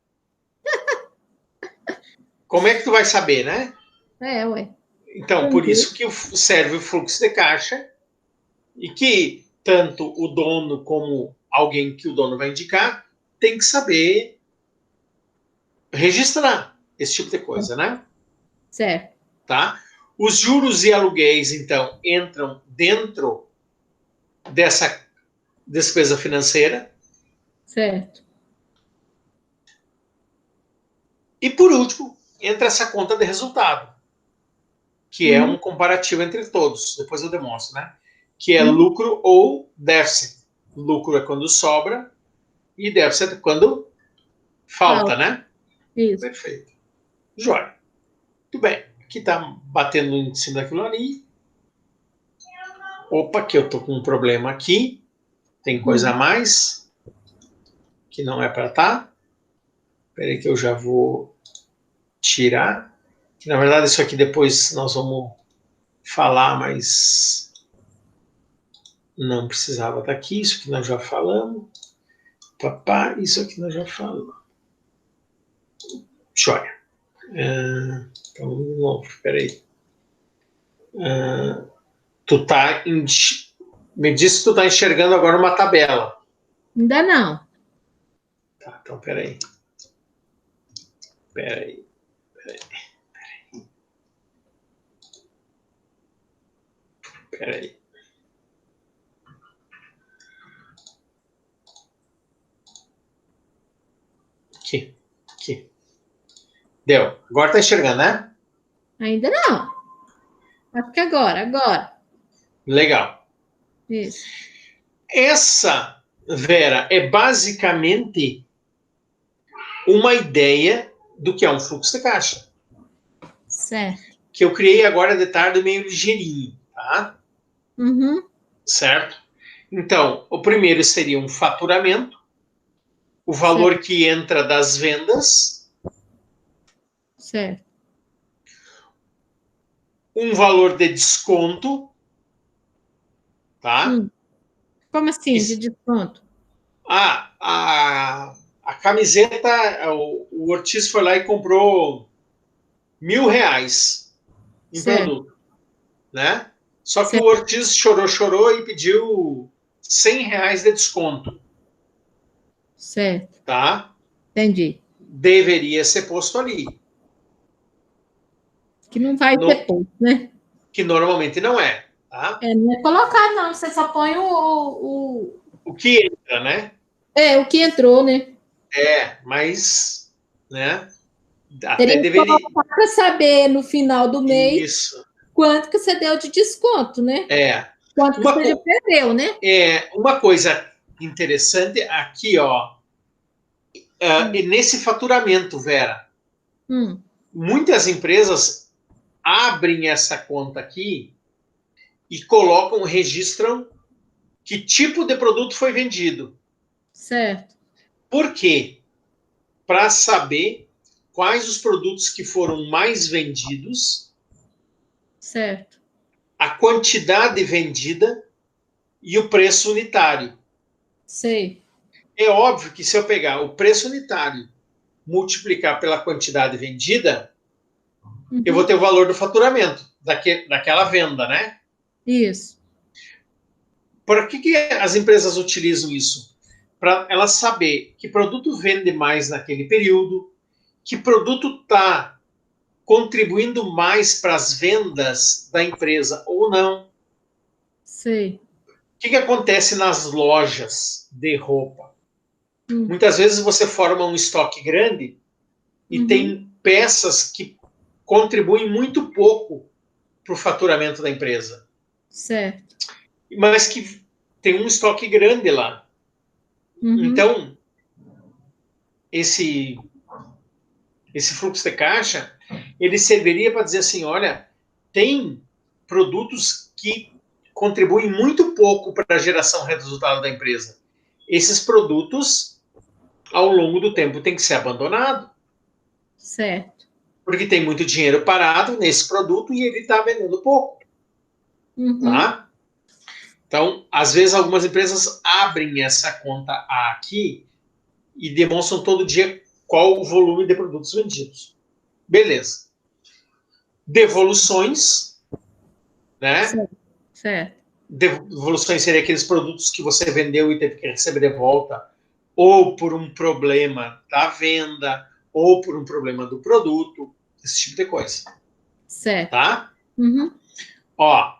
Como é que tu vai saber, né? É, ué. Então, por Entendi. isso que serve o fluxo de caixa e que tanto o dono como alguém que o dono vai indicar tem que saber registrar esse tipo de coisa, né? Certo. Tá? Os juros e aluguéis, então, entram dentro dessa despesa financeira. Certo. E, por último, entra essa conta de resultado, que é Uhum. um comparativo entre todos. Depois eu demonstro, né? Que é Uhum. lucro ou déficit. Lucro é quando sobra e déficit é quando falta, Falta. né? Isso. Perfeito. Jóia. Muito bem. Aqui está batendo em cima daquilo ali. Opa, que eu tô com um problema aqui. Tem coisa a mais que não é para estar. Espera aí que eu já vou tirar. Que, na verdade, isso aqui depois nós vamos falar, mas não precisava estar aqui. Isso aqui nós já falamos. Papá, isso aqui nós já falamos. Jóia. Então, de novo, espera aí. Tu tá me disse que tu tá enxergando agora uma tabela. Ainda não. Tá, então peraí. Peraí. Peraí. Aqui. Aqui. Deu. Agora tá enxergando, né? Ainda não. Acho que agora. Legal. Isso. Essa, Vera, é basicamente uma ideia do que é um fluxo de caixa. Certo. Que eu criei agora de tarde meio ligeirinho, tá? Uhum. Certo? Então, o primeiro seria um faturamento, o Certo. valor que entra das vendas, Certo. um valor de desconto, tá? Como assim, de desconto? A camiseta, o Ortiz foi lá e comprou R$ 1.000 em Certo. produto, né? Só que o Certo. Ortiz chorou e pediu R$ 100 de desconto, Certo. tá? Entendi. Deveria ser posto ali, Que não vai ter no, ponto, né? que normalmente não é, tá? É, não é colocar, não. Você só põe o... O que entra, né? É, o que entrou, né? Mas, né? Até Teria que deveria. colocar para saber no final do mês Isso. quanto que você deu de desconto, né? É. Quanto que Uma, você já perdeu, né? uma coisa interessante aqui, ó, Hum. nesse faturamento, Vera, Hum. muitas empresas abrem essa conta aqui e colocam, registram que tipo de produto foi vendido. Certo. Por quê? Para saber quais os produtos que foram mais vendidos, Certo. a quantidade vendida e o preço unitário. Sei. É óbvio que se eu pegar o preço unitário, multiplicar pela quantidade vendida, eu vou Uhum. ter o valor do faturamento daquela venda, né? Isso. Por que as empresas utilizam isso? Para elas saber que produto vende mais naquele período, que produto está contribuindo mais para as vendas da empresa ou não. Sei. O que acontece nas lojas de roupa? Muitas vezes você forma um estoque grande e tem peças que contribuem muito pouco para o faturamento da empresa. Certo. Mas que tem um estoque grande lá. Então, esse fluxo de caixa, ele serviria para dizer assim, olha, tem produtos que contribuem muito pouco para a geração de resultado da empresa. Esses produtos, ao longo do tempo, têm que ser abandonados. Certo. Porque tem muito dinheiro parado nesse produto e ele está vendendo pouco. Tá? Então, às vezes, algumas empresas abrem essa conta aqui e demonstram todo dia qual o volume de produtos vendidos. Beleza. Devoluções, né? Certo. Devoluções seriam aqueles produtos que você vendeu e teve que receber de volta, ou por um problema da venda, ou por um problema do produto, esse tipo de coisa. Certo. Tá? Ó,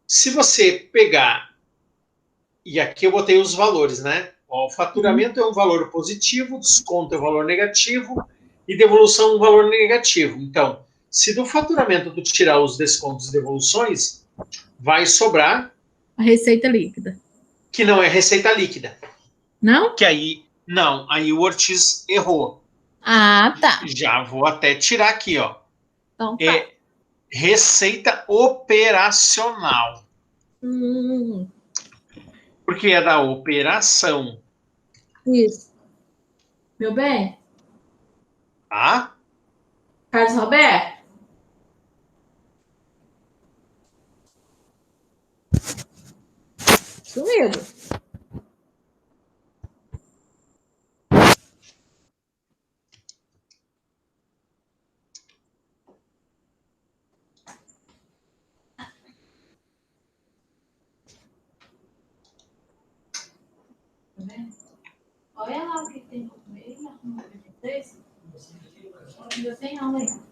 se você pegar, e aqui eu botei os valores, né? Ó, o faturamento é um valor positivo, desconto é um valor negativo e devolução é um valor negativo. Então, se do faturamento tu tirar os descontos e devoluções, vai sobrar a receita líquida. Que não é receita líquida. Não? Que aí, não, aí o Ortiz errou. Ah, tá. Já vou até tirar aqui, ó. Então tá. É receita operacional. Porque é da operação. Isso. Meu bem? Tá? Carlos Roberto? Sumido. Olha lá o que tem no meio, arruma vocês. Ainda tem aula aí.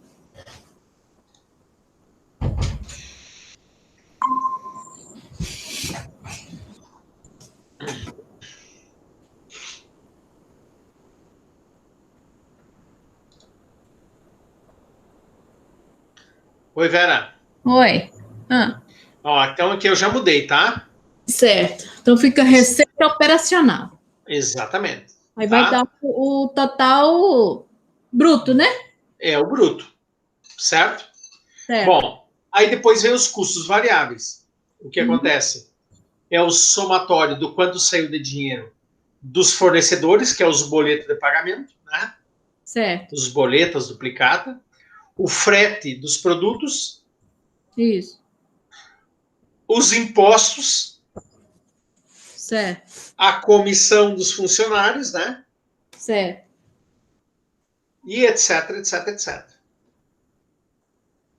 Oi, Vera. Oi. Ó, então aqui eu já mudei, tá? Certo. Então fica receita operacional. Exatamente. Aí tá? vai dar o total bruto, né? É o bruto. Certo? Certo. Bom, aí depois vem os custos variáveis. O que acontece? É o somatório do quanto saiu de dinheiro dos fornecedores, que é os boletos de pagamento, né? Certo. Os boletos duplicata, o frete dos produtos, Isso. os impostos, Certo. a comissão dos funcionários, né? Certo. E etc, etc, etc.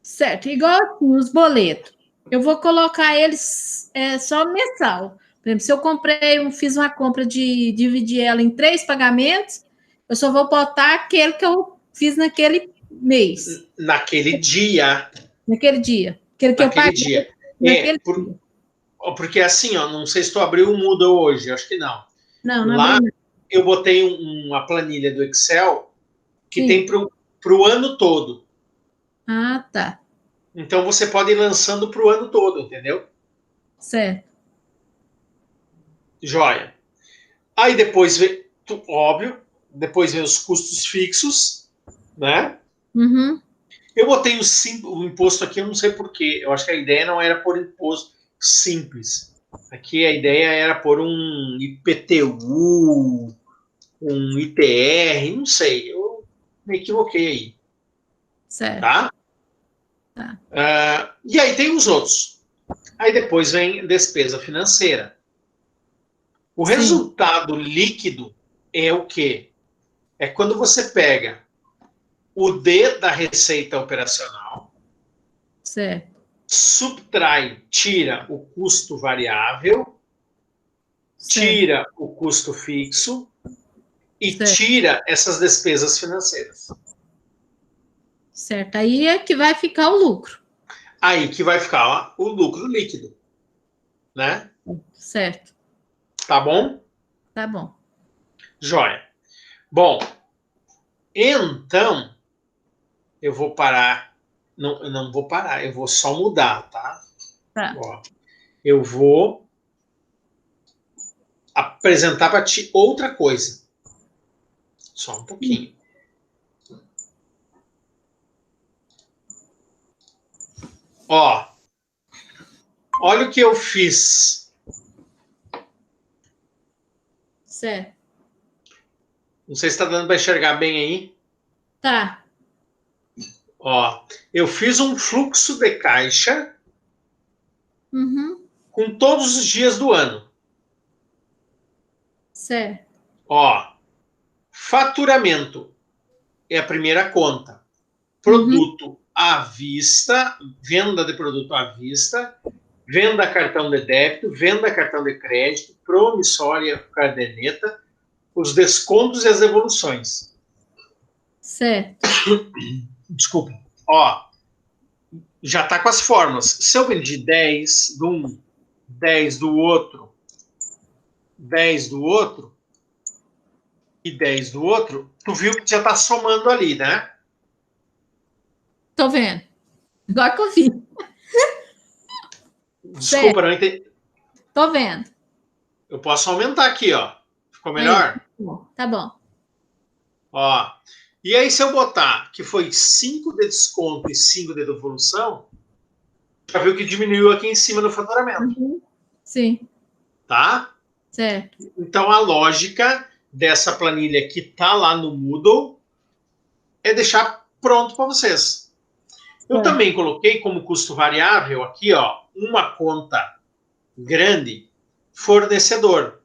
Certo. Igual assim, os boletos. Eu vou colocar eles só mensal. Por exemplo, se eu fiz uma compra de dividir ela em 3 pagamentos, eu só vou botar aquele que eu fiz naquele mês. Naquele dia. Naquele dia. Aquele que eu Naquele paguei dia. naquele dia. Porque assim, ó, não sei se tu abriu o Moodle hoje, acho que não. Não, não Lá abri não. eu botei uma planilha do Excel que Sim. tem para o ano todo. Ah, tá. Então você pode ir lançando para o ano todo, entendeu? Certo. Joia. Aí depois vem, óbvio, depois vem os custos fixos, né? Eu botei o imposto aqui, eu não sei porquê. Eu acho que a ideia não era pôr imposto simples. Aqui a ideia era pôr um IPTU, um ITR, não sei. Eu me equivoquei aí. Certo. Tá? E aí tem os outros. Aí depois vem despesa financeira. O Sim. resultado líquido é o quê? É quando você pega o D da receita operacional, Certo. subtrai, tira o custo variável, tira o custo fixo e tira essas despesas financeiras. Certo. Aí é que vai ficar o lucro. Aí que vai ficar o lucro líquido, né? Certo. Tá bom? Tá bom. Joia. Bom, então eu vou parar. Não, eu não vou parar, eu vou só mudar, tá? Tá. Ó, eu vou apresentar para ti outra coisa. Só um pouquinho. Ó, olha o que eu fiz. Certo. Não sei se está dando para enxergar bem aí. Tá. Ó, eu fiz um fluxo de caixa Uhum. com todos os dias do ano. Certo. Ó, faturamento é a primeira conta. Uhum. Produto à vista, venda de produto à vista, venda cartão de débito, venda cartão de crédito, promissória, caderneta, os descontos e as devoluções. Certo. Desculpa. Ó, já está com as fórmulas. Se eu vendi 10 de um, 10 do outro, 10 do outro e 10 do outro, tu viu que já está somando ali, né? Tô vendo. Agora que eu vi. Desculpa, não entendi. Tô vendo. Eu posso aumentar aqui, ó. Ficou Aí. melhor? Tá bom. Ó. E aí, se eu botar que foi 5 de desconto e 5 de devolução, já viu que diminuiu aqui em cima no faturamento. Uhum. Sim. Tá? Certo. Então, a lógica dessa planilha que tá lá no Moodle é deixar pronto para vocês. Eu também coloquei como custo variável aqui, ó, uma conta grande, fornecedor.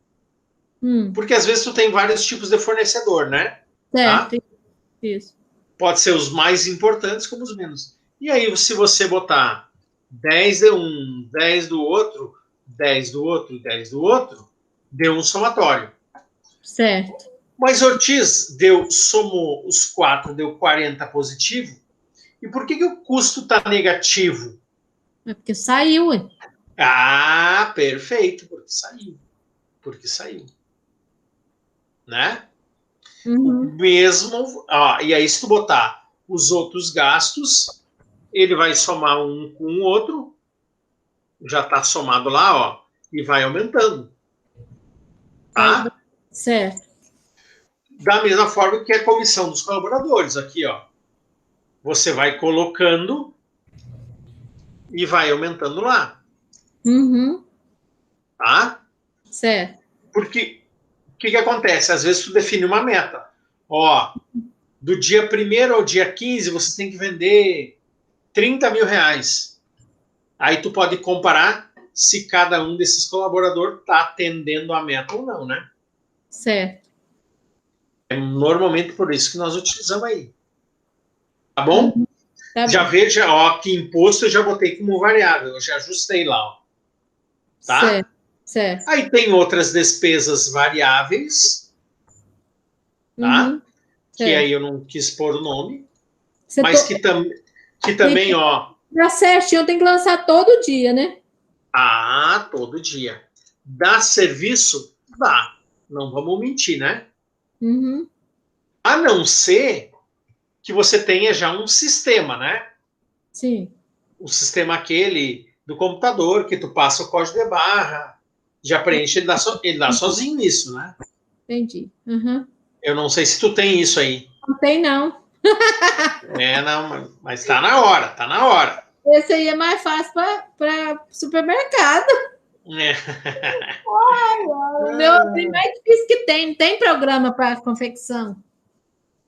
Porque às vezes tu tem vários tipos de fornecedor, né? Certo. Tá? Isso. Pode ser os mais importantes como os menos. E aí, se você botar 10 de um, 10 do outro, 10 do outro, 10 do outro, deu um somatório. Certo. Mas Ortiz somou os 4, deu 40 positivo. E por que o custo está negativo? É porque saiu, ué. Ah, perfeito, porque saiu. Porque saiu. Né? Uhum. O mesmo. E aí, se tu botar os outros gastos, ele vai somar um com o outro, já está somado lá, ó, e vai aumentando. Tá? Certo. Da mesma forma que a comissão dos colaboradores, aqui, ó. Você vai colocando e vai aumentando lá. Uhum. Tá? Certo. Porque o que acontece? Às vezes tu define uma meta. Ó, do dia 1º ao dia 15, você tem que vender 30 mil reais. Aí tu pode comparar se cada um desses colaboradores está atendendo a meta ou não, né? Certo. É normalmente por isso que nós utilizamos aí. Tá bom? Uhum. Tá já bom. veja, ó, que imposto eu já botei como variável, eu já ajustei lá, ó. Tá? Certo. Certo. Aí tem outras despesas variáveis, tá? Uhum. Que aí eu não quis pôr o nome, mas que também, ó. Dá certinho, tem que lançar todo dia, né? Todo dia. Dá serviço? Dá. Não vamos mentir, né? Uhum. A não ser que você tenha já um sistema, né? Sim. O sistema aquele do computador, que tu passa o código de barra, já preenche, ele dá sozinho isso, né? Entendi. Uhum. Eu não sei se tu tem isso aí. Não tem, não. Não, mas tá na hora, tá na hora. Esse aí é mais fácil para supermercado. É. O meu é mais difícil que tem. Não tem programa para confecção.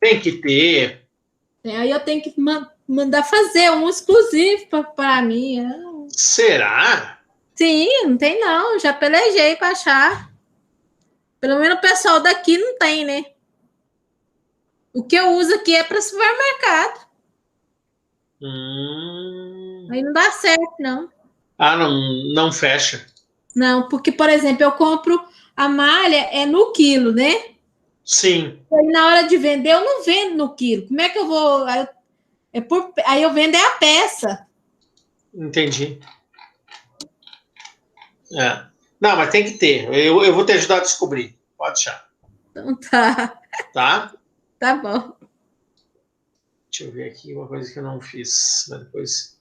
Tem que ter. Aí eu tenho que mandar fazer um exclusivo para mim. Será? Sim, não tem não. Já pelejei para achar. Pelo menos o pessoal daqui não tem, né? O que eu uso aqui é para supermercado. Aí não dá certo, não. Não fecha. Não, porque, por exemplo, eu compro a malha no quilo, né? Sim. Aí na hora de vender, eu não vendo no quilo. Como é que eu vou... Aí eu vendo a peça. Entendi. É. Não, mas tem que ter. Eu vou te ajudar a descobrir. Pode deixar. Então tá. Tá? Tá bom. Deixa eu ver aqui uma coisa que eu não fiz. Mas depois.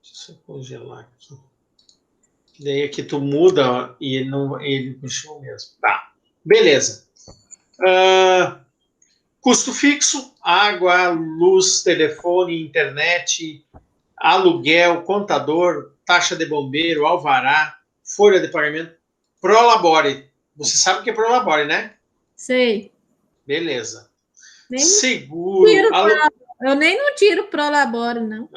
Deixa eu congelar aqui. Daí aqui tu muda, ó, e ele puxou mesmo. Tá. Beleza. Custo fixo: água, luz, telefone, internet, aluguel, contador, taxa de bombeiro, alvará, folha de pagamento, Prolabore. Você sabe o que é Prolabore, né? Sei. Beleza. Nem Seguro. Eu nem não tiro pro laboro, não.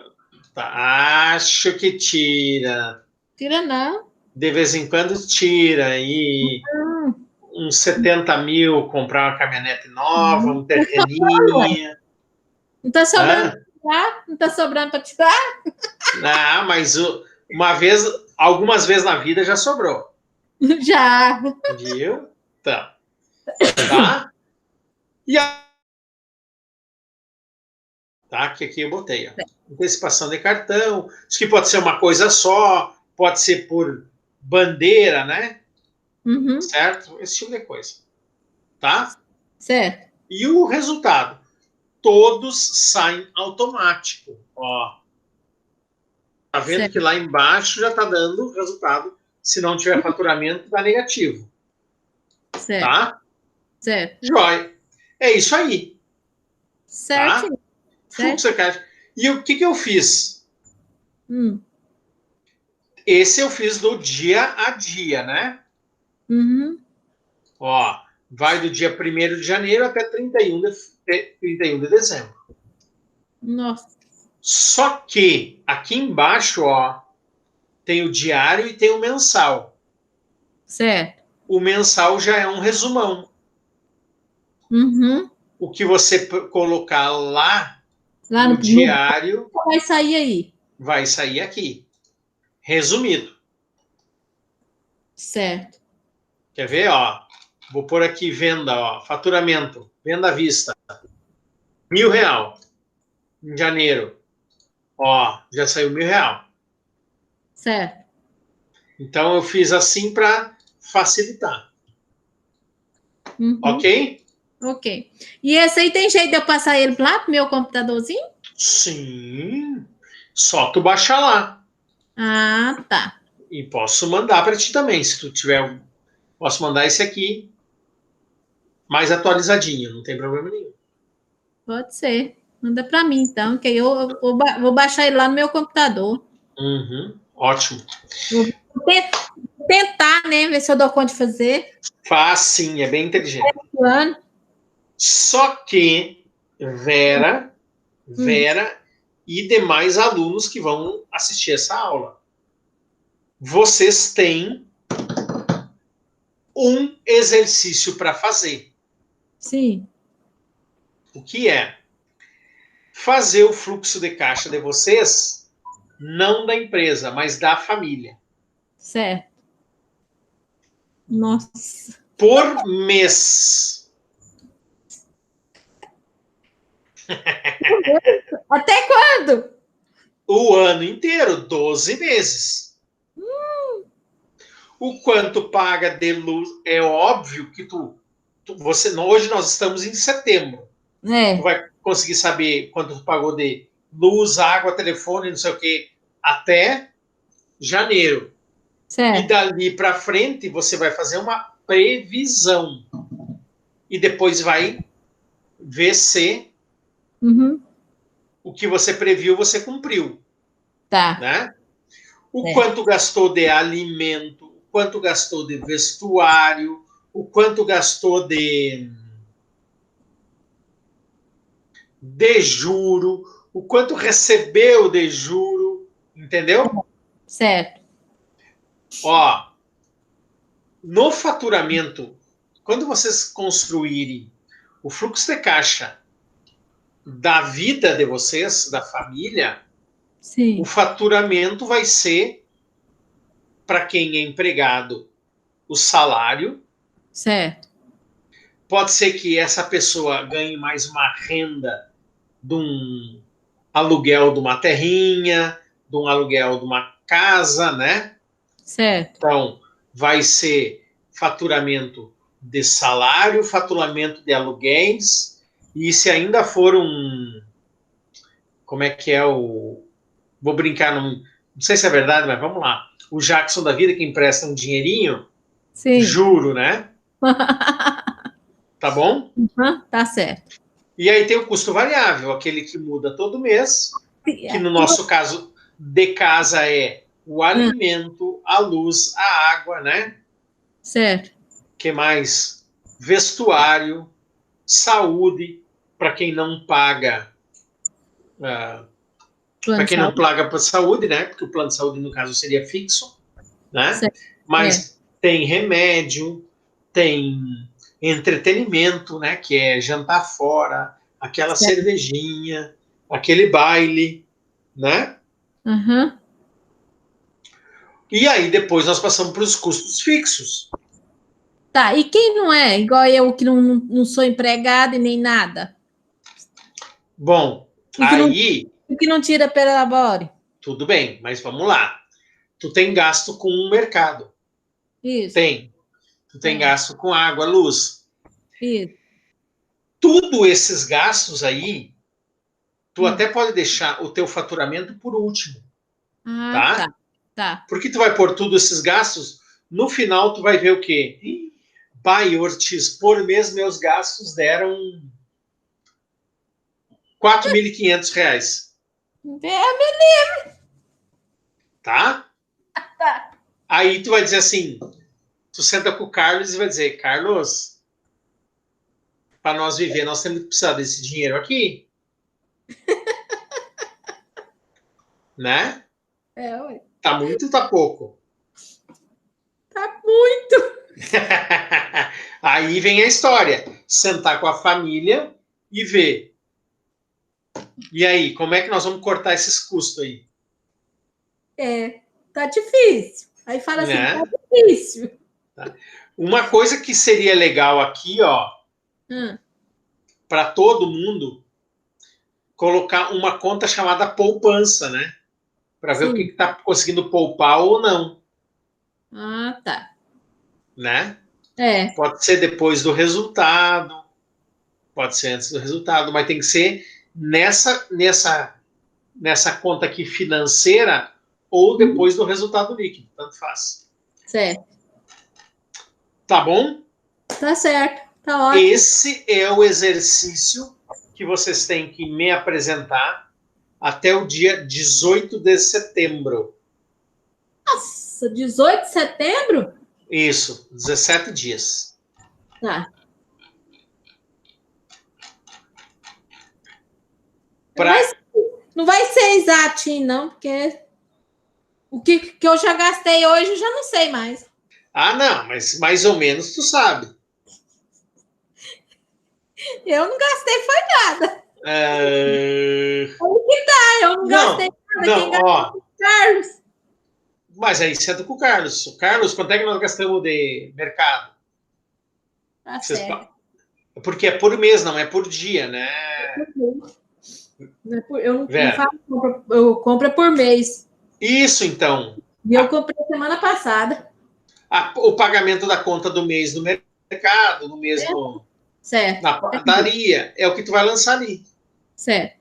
Tá, acho que tira. Tira, não. De vez em quando tira. E uns 70 mil comprar uma caminhonete nova, um terreninho. Não tá sobrando para tirar? Não tá sobrando para tirar? Não, mas algumas vezes na vida já sobrou. Já. Viu? Tá? E tá? Que aqui eu botei, ó. Antecipação de cartão. Isso que pode ser uma coisa só, pode ser por bandeira, né? Uhum. Certo? Esse tipo de coisa. Tá? Certo. E o resultado? Todos saem automático. Ó. Tá vendo certo. que lá embaixo já tá dando resultado. Se não tiver faturamento, tá negativo. Certo. Tá? Certo. Jóia. É isso aí. Certo. Tá? Fluxo de caixa. E o que eu fiz? Esse eu fiz do dia a dia, né? Uhum. Ó, vai do dia 1º de janeiro até 31 de dezembro. Nossa. Só que aqui embaixo, ó, tem o diário e tem o mensal. Certo. O mensal já é um resumão. Uhum. O que você colocar lá no diário vai sair aí. Vai sair aqui. Resumido. Certo. Quer ver? Ó, vou pôr aqui venda, ó, faturamento, venda à vista. R$1.000 em janeiro. Ó, já saiu R$1.000. Certo. Então eu fiz assim para facilitar. Uhum. Ok? Ok. E esse aí tem jeito de eu passar ele lá pro meu computadorzinho? Sim. Só tu baixar lá. Ah, tá. E posso mandar para ti também, se tu tiver. Posso mandar esse aqui mais atualizadinho, não tem problema nenhum. Pode ser. Manda para mim, então, que eu vou baixar ele lá no meu computador. Uhum. Ótimo. Vou tentar, né? Ver se eu dou conta de fazer. Faz sim, é bem inteligente. Só que Vera e demais alunos que vão assistir essa aula, vocês têm um exercício para fazer. Sim. O que é? Fazer o fluxo de caixa de vocês, não da empresa, mas da família. Certo. Nossa. Por mês. Até quando? O ano inteiro, 12 meses. O quanto paga de luz, é óbvio que hoje nós estamos em setembro. Tu vai conseguir saber quanto tu pagou de luz, água, telefone, não sei o que, até janeiro. Certo. E dali para frente você vai fazer uma previsão. E depois vai ver se o que você previu você cumpriu. Tá. Né? O quanto gastou de alimento, o quanto gastou de vestuário, o quanto gastou de juro, o quanto recebeu de juro, entendeu? Certo. Ó, no faturamento, quando vocês construírem o fluxo de caixa da vida de vocês, da família, sim, o faturamento vai ser, para quem é empregado, o salário. Certo. Pode ser que essa pessoa ganhe mais uma renda de um aluguel de uma terrinha, de um aluguel de uma casa, né? Certo. Então, vai ser faturamento de salário, faturamento de aluguéis, e se ainda for um... Como é que é o... Vou brincar, não sei se é verdade, mas vamos lá. O Jackson da vida que empresta um dinheirinho, Sim. juro, né? Tá bom? Tá certo. E aí tem o custo variável, aquele que muda todo mês, que no nosso caso de casa é o alimento, a luz, a água, né? Certo. Que mais? Vestuário, saúde, para quem não paga, Plano para de quem não saúde. paga para saúde, né? Porque o plano de saúde no caso seria fixo, né? Certo. Mas tem remédio, tem entretenimento, né? Que é jantar fora, aquela Certo. cervejinha, aquele baile, né? Uhum. E aí depois nós passamos para os custos fixos. Tá, e quem não é? Igual eu, que não sou empregada e nem nada. Bom, E que não, aí e que não tira pela labore. tudo bem, mas vamos lá. Tu tem gasto com o mercado. Isso. Tem. Tu tem gasto com água, luz. Isso. Tudo esses gastos aí, tu Hum. até pode deixar o teu faturamento por último, Ah, tá. tá? Tá. Porque tu vai pôr todos esses gastos, no final tu vai ver o quê? Pai, Ortiz, por mês meus gastos deram R$ 4.500, tá? Tá. Aí tu vai dizer assim, tu senta com o Carlos e vai dizer, Carlos, para nós viver, nós temos que precisar desse dinheiro aqui, né? Ué. Tá muito, tá pouco. Tá muito. Aí vem a história, sentar com a família e ver. E aí, como é que nós vamos cortar esses custos aí? Tá difícil. Aí fala assim, tá Né? difícil. Uma coisa que seria legal aqui, ó, Hum. para todo mundo, colocar uma conta chamada poupança, né? Para ver o que Sim. está conseguindo poupar ou não, Ah, tá. né? É. Pode ser depois do resultado, pode ser antes do resultado, mas tem que ser nessa conta aqui financeira ou depois do resultado líquido, tanto faz. Certo. Tá bom? Tá certo. Tá ótimo. Esse é o exercício que vocês têm que me apresentar até o dia 18 de setembro. Nossa, 18 de setembro? Isso, 17 dias. Tá. Não vai, Pra... não vai ser exatinho, não, porque o que eu já gastei hoje eu já não sei mais. Ah, não, mas mais ou menos tu sabe. Eu não gastei, foi nada. Uh... Eu não gastei Não, nada. não, Quem gastou ó. foi o Carlos. Mas aí senta com o Carlos. O Carlos, quanto é que nós gastamos de mercado? Tá Vocês... certo. Porque é por mês, não é por dia, né? Eu não Vera? faço eu compro por mês. Isso, então. E eu comprei semana passada. O pagamento da conta do mês no mercado, no mesmo Certo. na padaria, é o que tu vai lançar ali, Certo.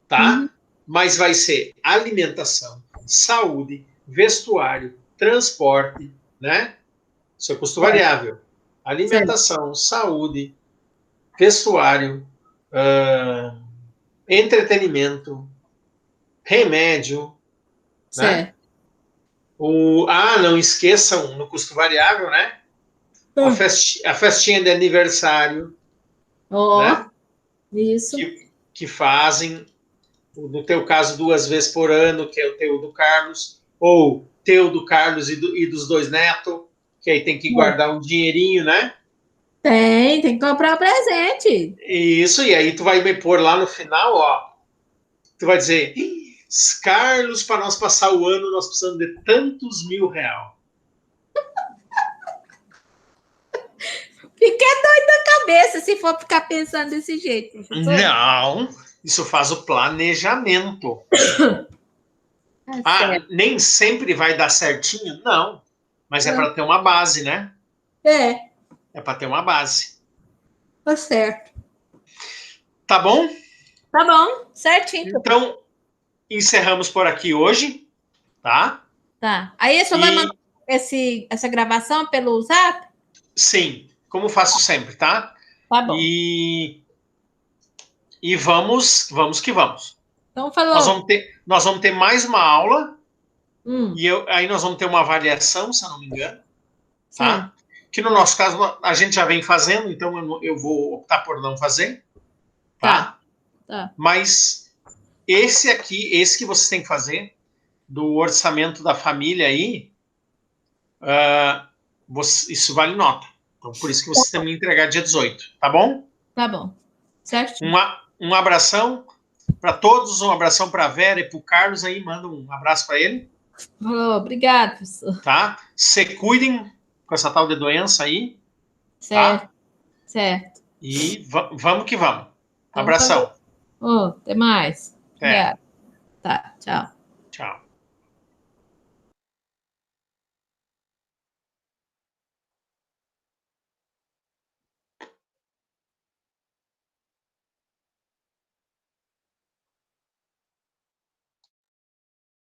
tá? Uhum. Mas vai ser alimentação, saúde, vestuário, transporte, né? Isso é custo Certo. variável. Alimentação, saúde, vestuário, entretenimento, remédio, né? Certo. Não esqueçam no custo variável, né? A festinha de aniversário, Ó, né? isso. Que fazem, no teu caso, 2 vezes por ano, que é o teu do Carlos, ou teu do Carlos e dos dois netos, que aí tem que guardar um dinheirinho, né? Tem que comprar presente. Isso, e aí tu vai me pôr lá no final, ó, tu vai dizer, Carlos, para nós passar o ano, nós precisamos de tantos mil reais. Fiquei doida da cabeça se for ficar pensando desse jeito, professor. Não, isso faz o planejamento. Nem sempre vai dar certinho? Não. Mas é para ter uma base, né? É para ter uma base. Tá certo. Tá bom? Tá bom, certinho. Então, encerramos por aqui hoje, tá? Tá. Aí eu só vai mandar essa gravação pelo Zap? Sim, como faço sempre, tá? Tá bom. E vamos que vamos. Então, falou. Nós vamos ter mais uma aula e aí nós vamos ter uma avaliação, se eu não me engano, tá? Que no nosso caso a gente já vem fazendo, então eu vou optar por não fazer, tá? Mas esse que vocês têm que fazer, do orçamento da família aí, isso vale nota. Então, por isso que vocês têm que me entregar dia 18, tá bom? Tá bom. Certo. Um abração para todos, um abração para a Vera e para o Carlos aí, manda um abraço para ele. Obrigado, professor. Tá? Se cuidem com essa tal de doença aí. Certo. Tá? Certo. E vamos que vamos. Abração. Até mais. Até. Tá, tchau. Tchau.